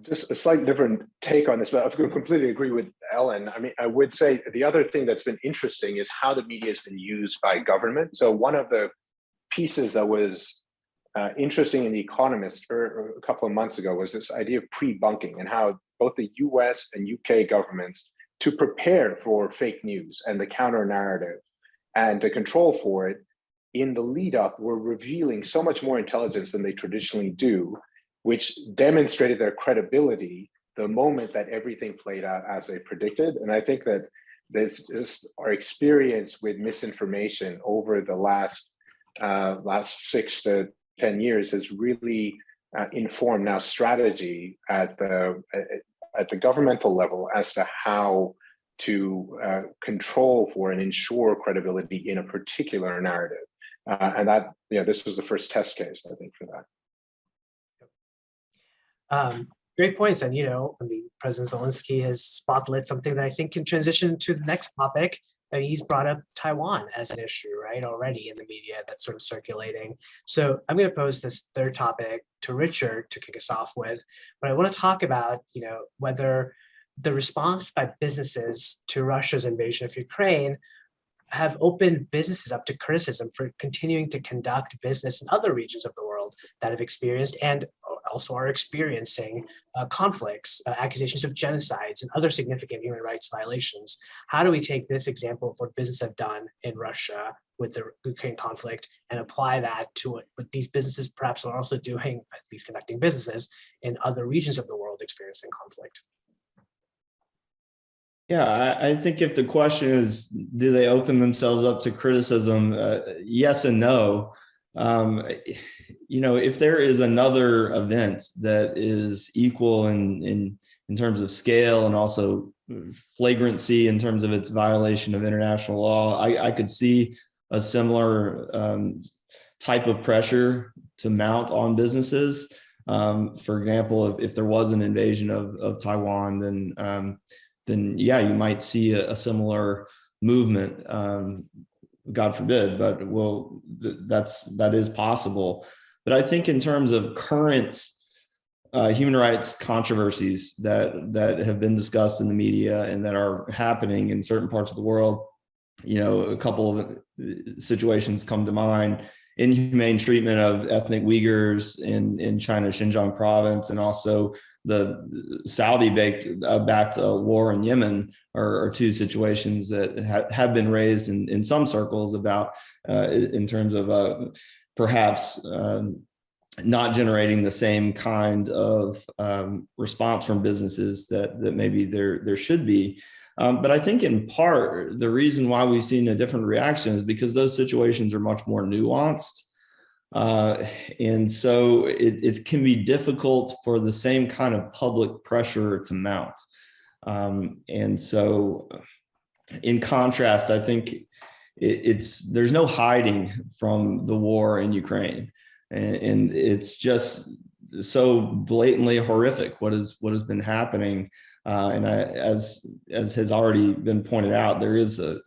[SPEAKER 2] Just a slightly different take on this, but I completely agree with Ellen. I mean, I would say the other thing that's been interesting is how the media has been used by government. So one of the pieces that was interesting in The Economist a couple of months ago was this idea of pre-bunking and how both the US and UK governments, to prepare for fake news and the counter narrative and to control for it in the lead up, were revealing so much more intelligence than they traditionally do, which demonstrated their credibility the moment that everything played out as they predicted. And I think that this is our experience with misinformation over the last 6 to 10 years has really informed now strategy at the governmental level as to how to control for and ensure credibility in a particular narrative. And that, this was the first test case, I think, for that.
[SPEAKER 1] Great points. And, I mean, President Zelensky has spotlit something that I think can transition to the next topic. And he's brought up Taiwan as an issue, right, already in the media that's sort of circulating. So I'm going to pose this third topic to Richard to kick us off with. But I want to talk about, whether the response by businesses to Russia's invasion of Ukraine have opened businesses up to criticism for continuing to conduct business in other regions of the world that have experienced and also are experiencing conflicts, accusations of genocides and other significant human rights violations. How do we take this example of what businesses have done in Russia with the Ukraine conflict and apply that to what these businesses perhaps are also doing, at least conducting businesses, in other regions of the world experiencing conflict?
[SPEAKER 3] Yeah, I think if the question is, do they open themselves up to criticism? Yes and no. If there is another event that is equal in terms of scale and also flagrancy in terms of its violation of international law, I could see a similar type of pressure to mount on businesses. For example, if there was an invasion of Taiwan, then yeah, you might see a similar movement. God forbid, but that is possible. But I think in terms of current human rights controversies that have been discussed in the media and that are happening in certain parts of the world, a couple of situations come to mind: inhumane treatment of ethnic Uyghurs in China's Xinjiang province, and also the Saudi-backed war in Yemen are two situations that have been raised in some circles about in terms of perhaps not generating the same kind of response from businesses that maybe there should be. But I think in part, the reason why we've seen a different reaction is because those situations are much more nuanced. And so it can be difficult for the same kind of public pressure to mount. And so in contrast, I think there's no hiding from the war in Ukraine, and it's just so blatantly horrific what has been happening. And as has already been pointed out, there is an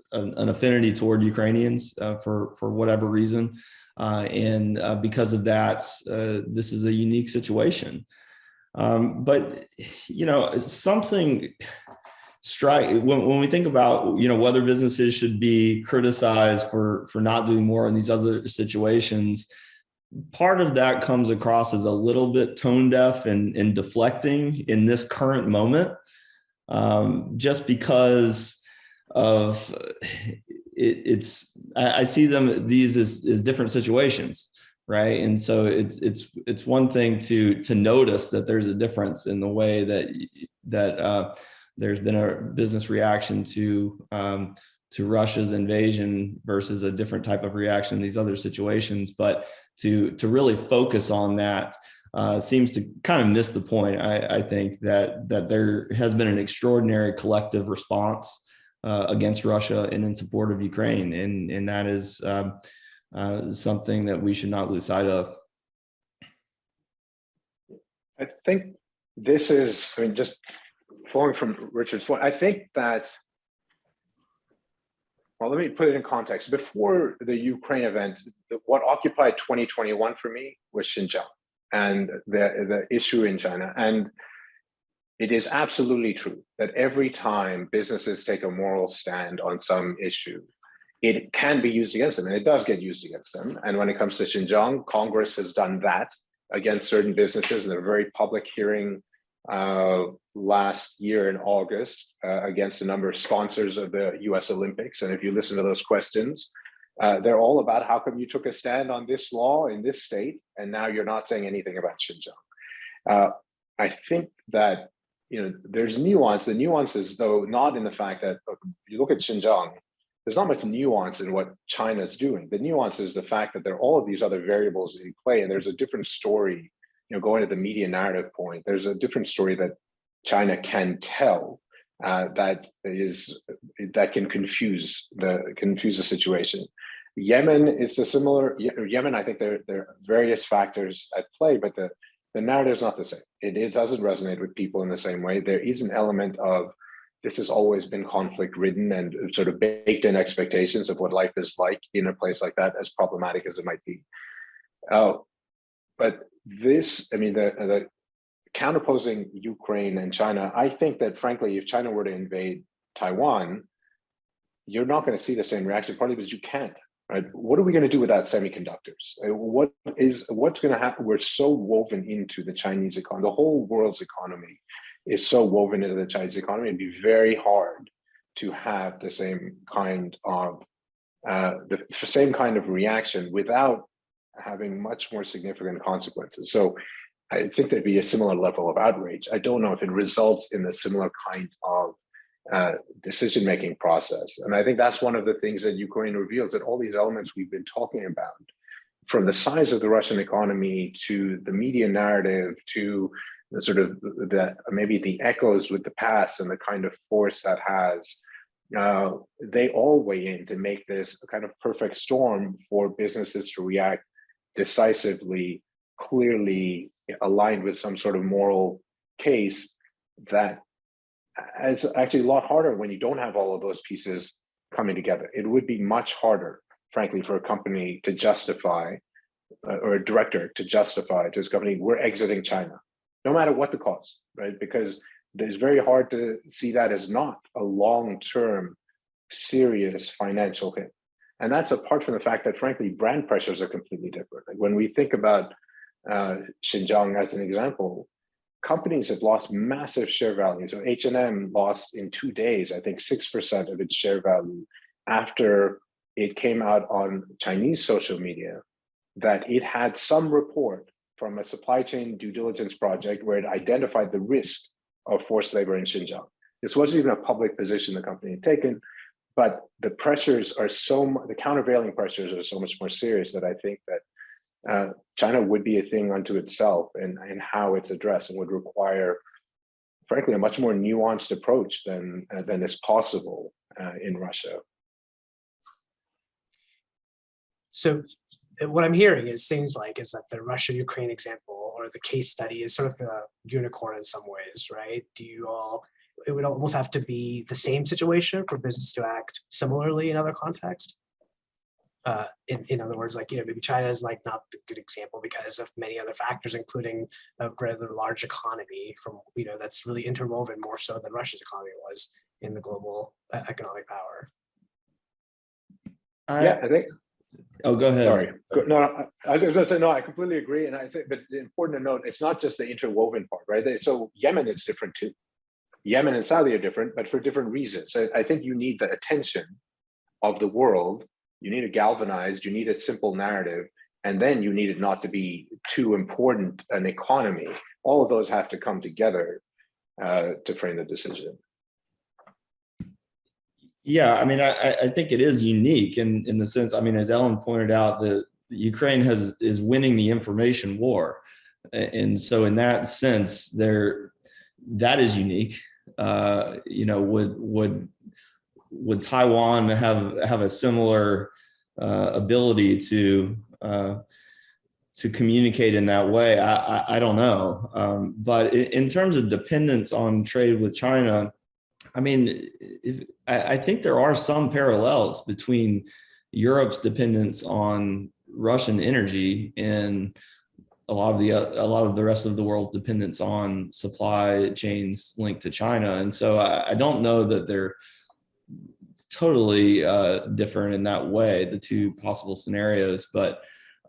[SPEAKER 3] affinity toward Ukrainians for whatever reason. And because of that, this is a unique situation. But, something when we think about, whether businesses should be criticized for not doing more in these other situations, part of that comes across as a little bit tone deaf and deflecting in this current moment, just because of I see these as different situations, right? And so it's one thing to notice that there's a difference in the way that there's been a business reaction to Russia's invasion versus a different type of reaction in these other situations. But to really focus on that seems to kind of miss the point. I think that there has been an extraordinary collective response against Russia and in support of Ukraine, and that is something that we should not lose sight of.
[SPEAKER 2] I think this is, just flowing from Richard's point, I think that, well, let me put it in context. Before the Ukraine event, what occupied 2021 for me was Xinjiang and the issue in China. And it is absolutely true that every time businesses take a moral stand on some issue, it can be used against them, and it does get used against them. And when it comes to Xinjiang, Congress has done that against certain businesses in a very public hearing last year in August against a number of sponsors of the US Olympics. And if you listen to those questions, they're all about how come you took a stand on this law in this state, and now you're not saying anything about Xinjiang. I think that there's nuance. The nuance is, though, not in the fact that, look, you look at Xinjiang, there's not much nuance in what China's doing. The nuance is the fact that there are all of these other variables in play, and there's a different story, going to the media narrative point, there's a different story that China can tell that can confuse the situation. Yemen is a similar, Yemen, I think there are various factors at play, but the narrative is not the same. It doesn't resonate with people in the same way. There is an element of, this has always been conflict ridden and sort of baked in expectations of what life is like in a place like that, as problematic as it might be. But this, the counterposing Ukraine and China, I think that frankly, if China were to invade Taiwan, you're not going to see the same reaction, partly because you can't, right? What are we going to do without semiconductors? What's going to happen? We're so woven into the Chinese economy, the whole world's economy is so woven into the Chinese economy. It'd be very hard to have the same kind of reaction without having much more significant consequences. So I think there'd be a similar level of outrage. I don't know if it results in a similar kind of decision-making process. And I think that's one of the things that Ukraine reveals, that all these elements we've been talking about, from the size of the Russian economy to the media narrative to the sort of maybe the echoes with the past and the kind of force that has, they all weigh in to make this a kind of perfect storm for businesses to react decisively, clearly aligned with some sort of moral case. That is actually a lot harder when you don't have all of those pieces coming together. It would be much harder, frankly, for a company to justify, or a director to justify to his company, we're exiting China, no matter what the cost, right? Because it's very hard to see that as not a long-term, serious financial hit. And that's apart from the fact that, frankly, brand pressures are completely different. Like when we think about Xinjiang as an example, companies have lost massive share value. So H&M lost in 2 days, I think 6% of its share value after it came out on Chinese social media that it had some report from a supply chain due diligence project where it identified the risk of forced labor in Xinjiang. This wasn't even a public position the company had taken, but the pressures are the countervailing pressures are so much more serious that I think that China would be a thing unto itself in how it's addressed, and would require, frankly, a much more nuanced approach than is possible in Russia.
[SPEAKER 1] So what I'm hearing is that the Russia-Ukraine example, or the case study, is sort of a unicorn in some ways, right? It would almost have to be the same situation for business to act similarly in other contexts. In other words, maybe China is not the good example because of many other factors, including a rather large economy that's really interwoven more so than Russia's economy was in the global economic power.
[SPEAKER 2] Yeah, I think.
[SPEAKER 3] Oh, go ahead.
[SPEAKER 2] Sorry. No, I was going to say, no, I completely agree. And I think, but important to note, it's not just the interwoven part, right? So Yemen is different too. Yemen and Saudi are different, but for different reasons. I think you need the attention of the world. You need it galvanized, you need a simple narrative, and then you need it not to be too important an economy. All of those have to come together to frame the decision.
[SPEAKER 3] Yeah, I think it is unique in the sense, as Ellen pointed out, the Ukraine is winning the information war. And so in that sense, that is unique. Would Taiwan have a similar ability to to communicate in that way, I don't know. But in terms of dependence on trade with China, I mean, I think there are some parallels between Europe's dependence on Russian energy and a lot of the rest of the world's dependence on supply chains linked to China. And so I don't know that they're totally different in that way, the two possible scenarios. But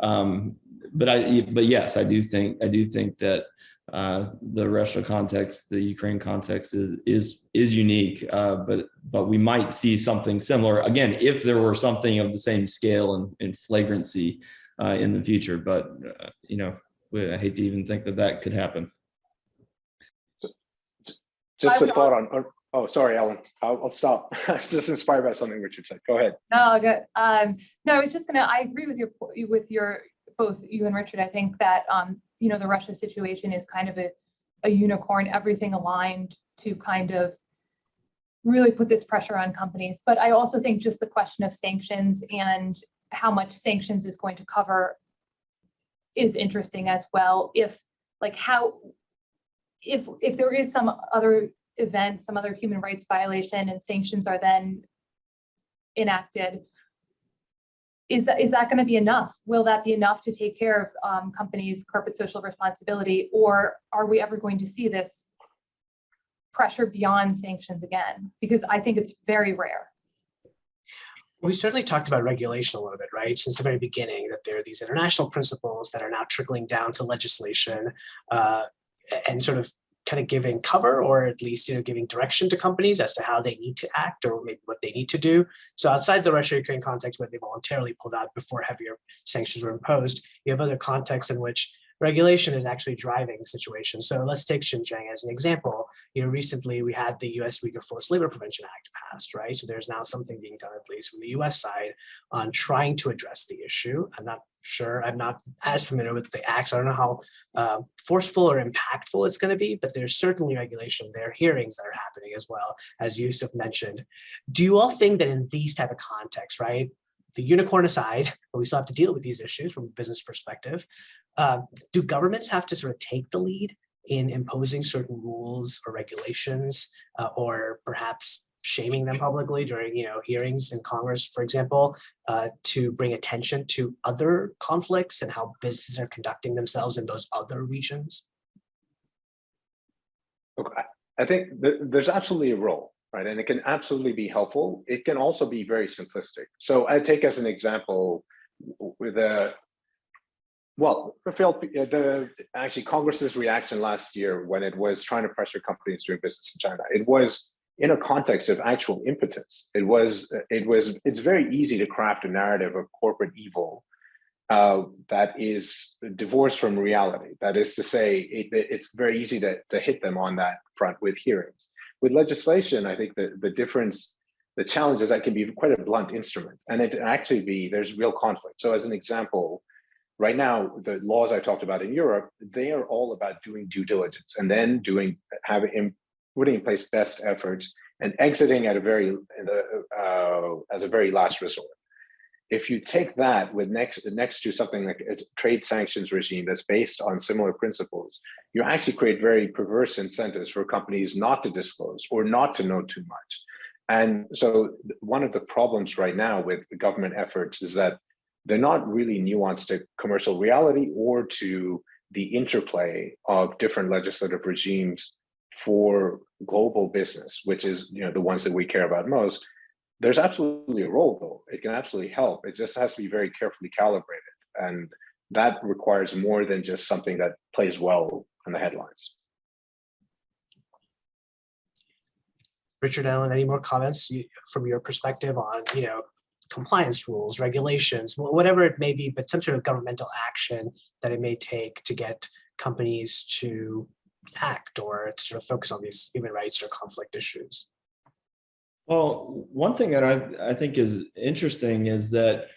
[SPEAKER 3] yes, I do think that the Russia context, the Ukraine context is unique, but we might see something similar again if there were something of the same scale and flagrancy in the future. But I hate to even think that could happen.
[SPEAKER 2] Just a thought on. Oh, sorry, Ellen. I'll stop. I was just inspired by something Richard said. Go ahead.
[SPEAKER 4] No, good. No, I was just I agree with your both you and Richard. I think that the Russia situation is kind of a unicorn, everything aligned to kind of really put this pressure on companies. But I also think just the question of sanctions and how much sanctions is going to cover is interesting as well. If there is some other event, some other human rights violation, and sanctions are then enacted, is that going to be enough? Will that be enough to take care of companies' corporate social responsibility, or are we ever going to see this pressure beyond sanctions again? Because I think it's very rare.
[SPEAKER 1] We certainly talked about regulation a little bit, right? Since the very beginning, that there are these international principles that are now trickling down to legislation and sort of kind of giving cover, or at least giving direction to companies as to how they need to act or maybe what they need to do. So outside the Russia-Ukraine context, where they voluntarily pulled out before heavier sanctions were imposed, you have other contexts in which regulation is actually driving the situation. So let's take Xinjiang as an example. Recently we had the U.S. Uyghur Forced Labor Prevention Act passed, right? So there's now something being done, at least from the U.S. side, on trying to address the issue. I'm not as familiar with the acts. I don't know how forceful or impactful it's going to be, but there's certainly regulation. There are hearings that are happening as well, as Yusuf mentioned. Do you all think that in these type of contexts, right, the unicorn aside, but we still have to deal with these issues from a business perspective, do governments have to sort of take the lead in imposing certain rules or regulations, or perhaps shaming them publicly during hearings in Congress, for example, to bring attention to other conflicts and how businesses are conducting themselves in those other regions?
[SPEAKER 2] Okay. I think there's absolutely a role, right? And it can absolutely be helpful. It can also be very simplistic. So I take as an example with actually Congress's reaction last year when it was trying to pressure companies doing business in China. It was in a context of actual impotence. It's very easy to craft a narrative of corporate evil that is divorced from reality. That is to say, it's very easy to hit them on that front with hearings. With legislation, I think the challenge is that can be quite a blunt instrument, and there's real conflict. So as an example, right now, the laws I talked about in Europe, they are all about doing due diligence and then putting in place best efforts and exiting as a very last resort. If you take that with next to something like a trade sanctions regime that's based on similar principles, you actually create very perverse incentives for companies not to disclose or not to know too much. And so one of the problems right now with the government efforts is that they're not really nuanced to commercial reality or to the interplay of different legislative regimes for global business, which is the ones that we care about most. There's absolutely a role, though. It can absolutely help. It just has to be very carefully calibrated. And that requires more than just something that plays well in the headlines.
[SPEAKER 1] Richard, Ellen, any more comments from your perspective on, compliance rules, regulations, whatever it may be, but some sort of governmental action that it may take to get companies to act or to sort of focus on these human rights or conflict issues?
[SPEAKER 3] Well, one thing that I think is interesting is that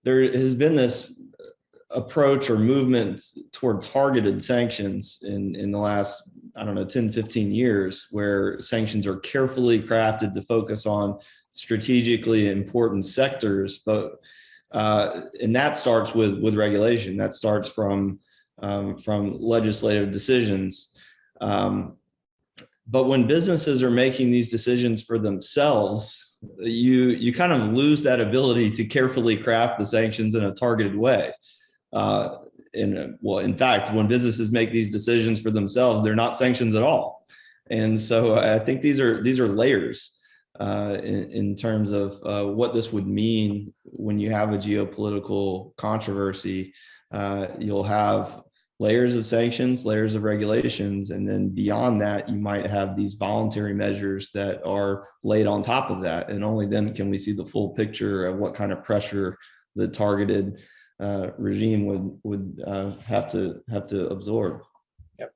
[SPEAKER 3] there has been this approach or movement toward targeted sanctions in the last, 10, 15 years, where sanctions are carefully crafted to focus on strategically important sectors. But And that starts with regulation. That starts from legislative decisions. But when businesses are making these decisions for themselves, you kind of lose that ability to carefully craft the sanctions in a targeted way. In fact, when businesses make these decisions for themselves, they're not sanctions at all. And so I think these are layers in terms of what this would mean when you have a geopolitical controversy. You'll have layers of sanctions, layers of regulations, and then beyond that, you might have these voluntary measures that are laid on top of that. And only then can we see the full picture of what kind of pressure the targeted regime would have to absorb.
[SPEAKER 1] Yep.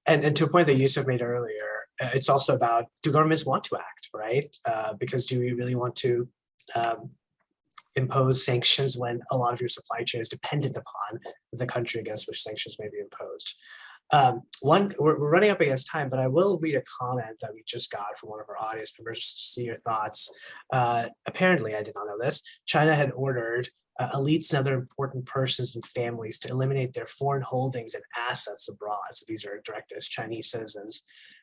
[SPEAKER 1] And to a point that Yusuf made earlier, it's also about, do governments want to act, right? Because do we really want to impose sanctions when a lot of your supply chain is dependent upon the country against which sanctions may be imposed? We're running up against time, but I will read a comment that we just got from one of our audience members to see your thoughts. Apparently, I did not know this, China had ordered elites and other important persons and families to eliminate their foreign holdings and assets abroad. So these are directed as Chinese citizens.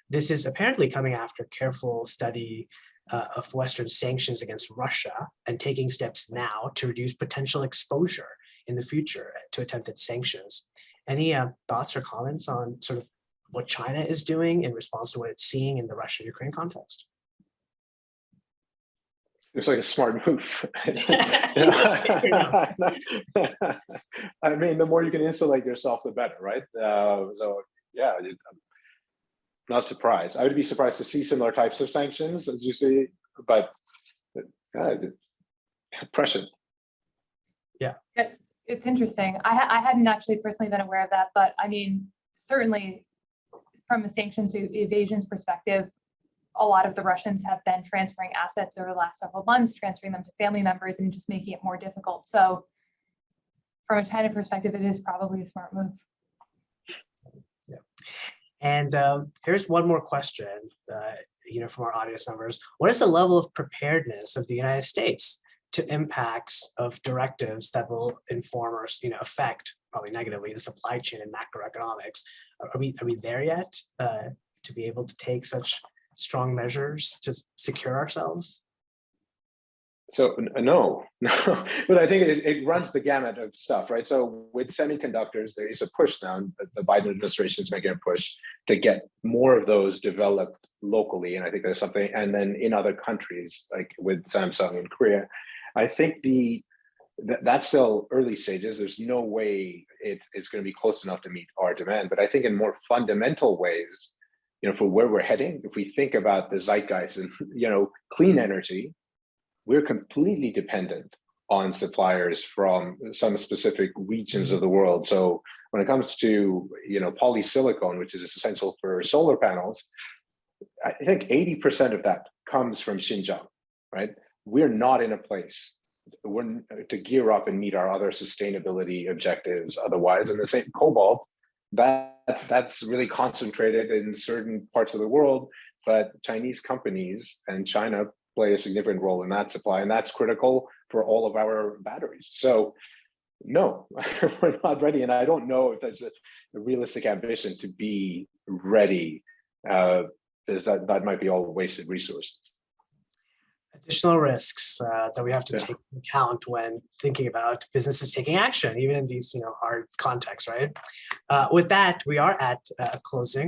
[SPEAKER 1] This is apparently coming after careful study of Western sanctions against Russia and taking steps now to reduce potential exposure in the future to attempted sanctions. Any thoughts or comments on sort of what China is doing in response to what it's seeing in the Russia-Ukraine context?
[SPEAKER 2] It's like a smart move. I mean, the more you can insulate yourself, the better, right? So yeah, I'm not surprised. I would be surprised to see similar types of sanctions as you see, but pressure.
[SPEAKER 1] Yeah.
[SPEAKER 4] It's interesting. I hadn't actually personally been aware of that, but I mean, certainly from a sanctions evasions perspective, a lot of the Russians have been transferring assets over the last several months, transferring them to family members and just making it more difficult. So from a China perspective, it is probably a smart move.
[SPEAKER 1] Yeah. And here's one more question, from our audience members. What is the level of preparedness of the United States to impacts of directives that will inform or affect probably negatively the supply chain and macroeconomics? Are we there yet to be able to take such strong measures to secure ourselves?
[SPEAKER 2] So no, but I think it runs the gamut of stuff, right? So with semiconductors, there is a push now. The Biden administration is making a push to get more of those developed locally, and I think there's something. And then in other countries, like with Samsung in Korea, I think that's still early stages. There's no way it's going to be close enough to meet our demand. But I think in more fundamental ways, for where we're heading, if we think about the zeitgeist and clean energy, we're completely dependent on suppliers from some specific regions of the world. So when it comes to polysilicon, which is essential for solar panels, I think 80% of that comes from Xinjiang, right? We're not in a place to gear up and meet our other sustainability objectives otherwise. And the same cobalt, that's really concentrated in certain parts of the world, but Chinese companies and China play a significant role in that supply, and that's critical for all of our batteries. So no, we're not ready, and I don't know if that's a realistic ambition to be ready, because that might be all wasted resources.
[SPEAKER 1] Additional risks that we have to take into account when thinking about businesses taking action, even in these hard contexts, right? With that, we are at closing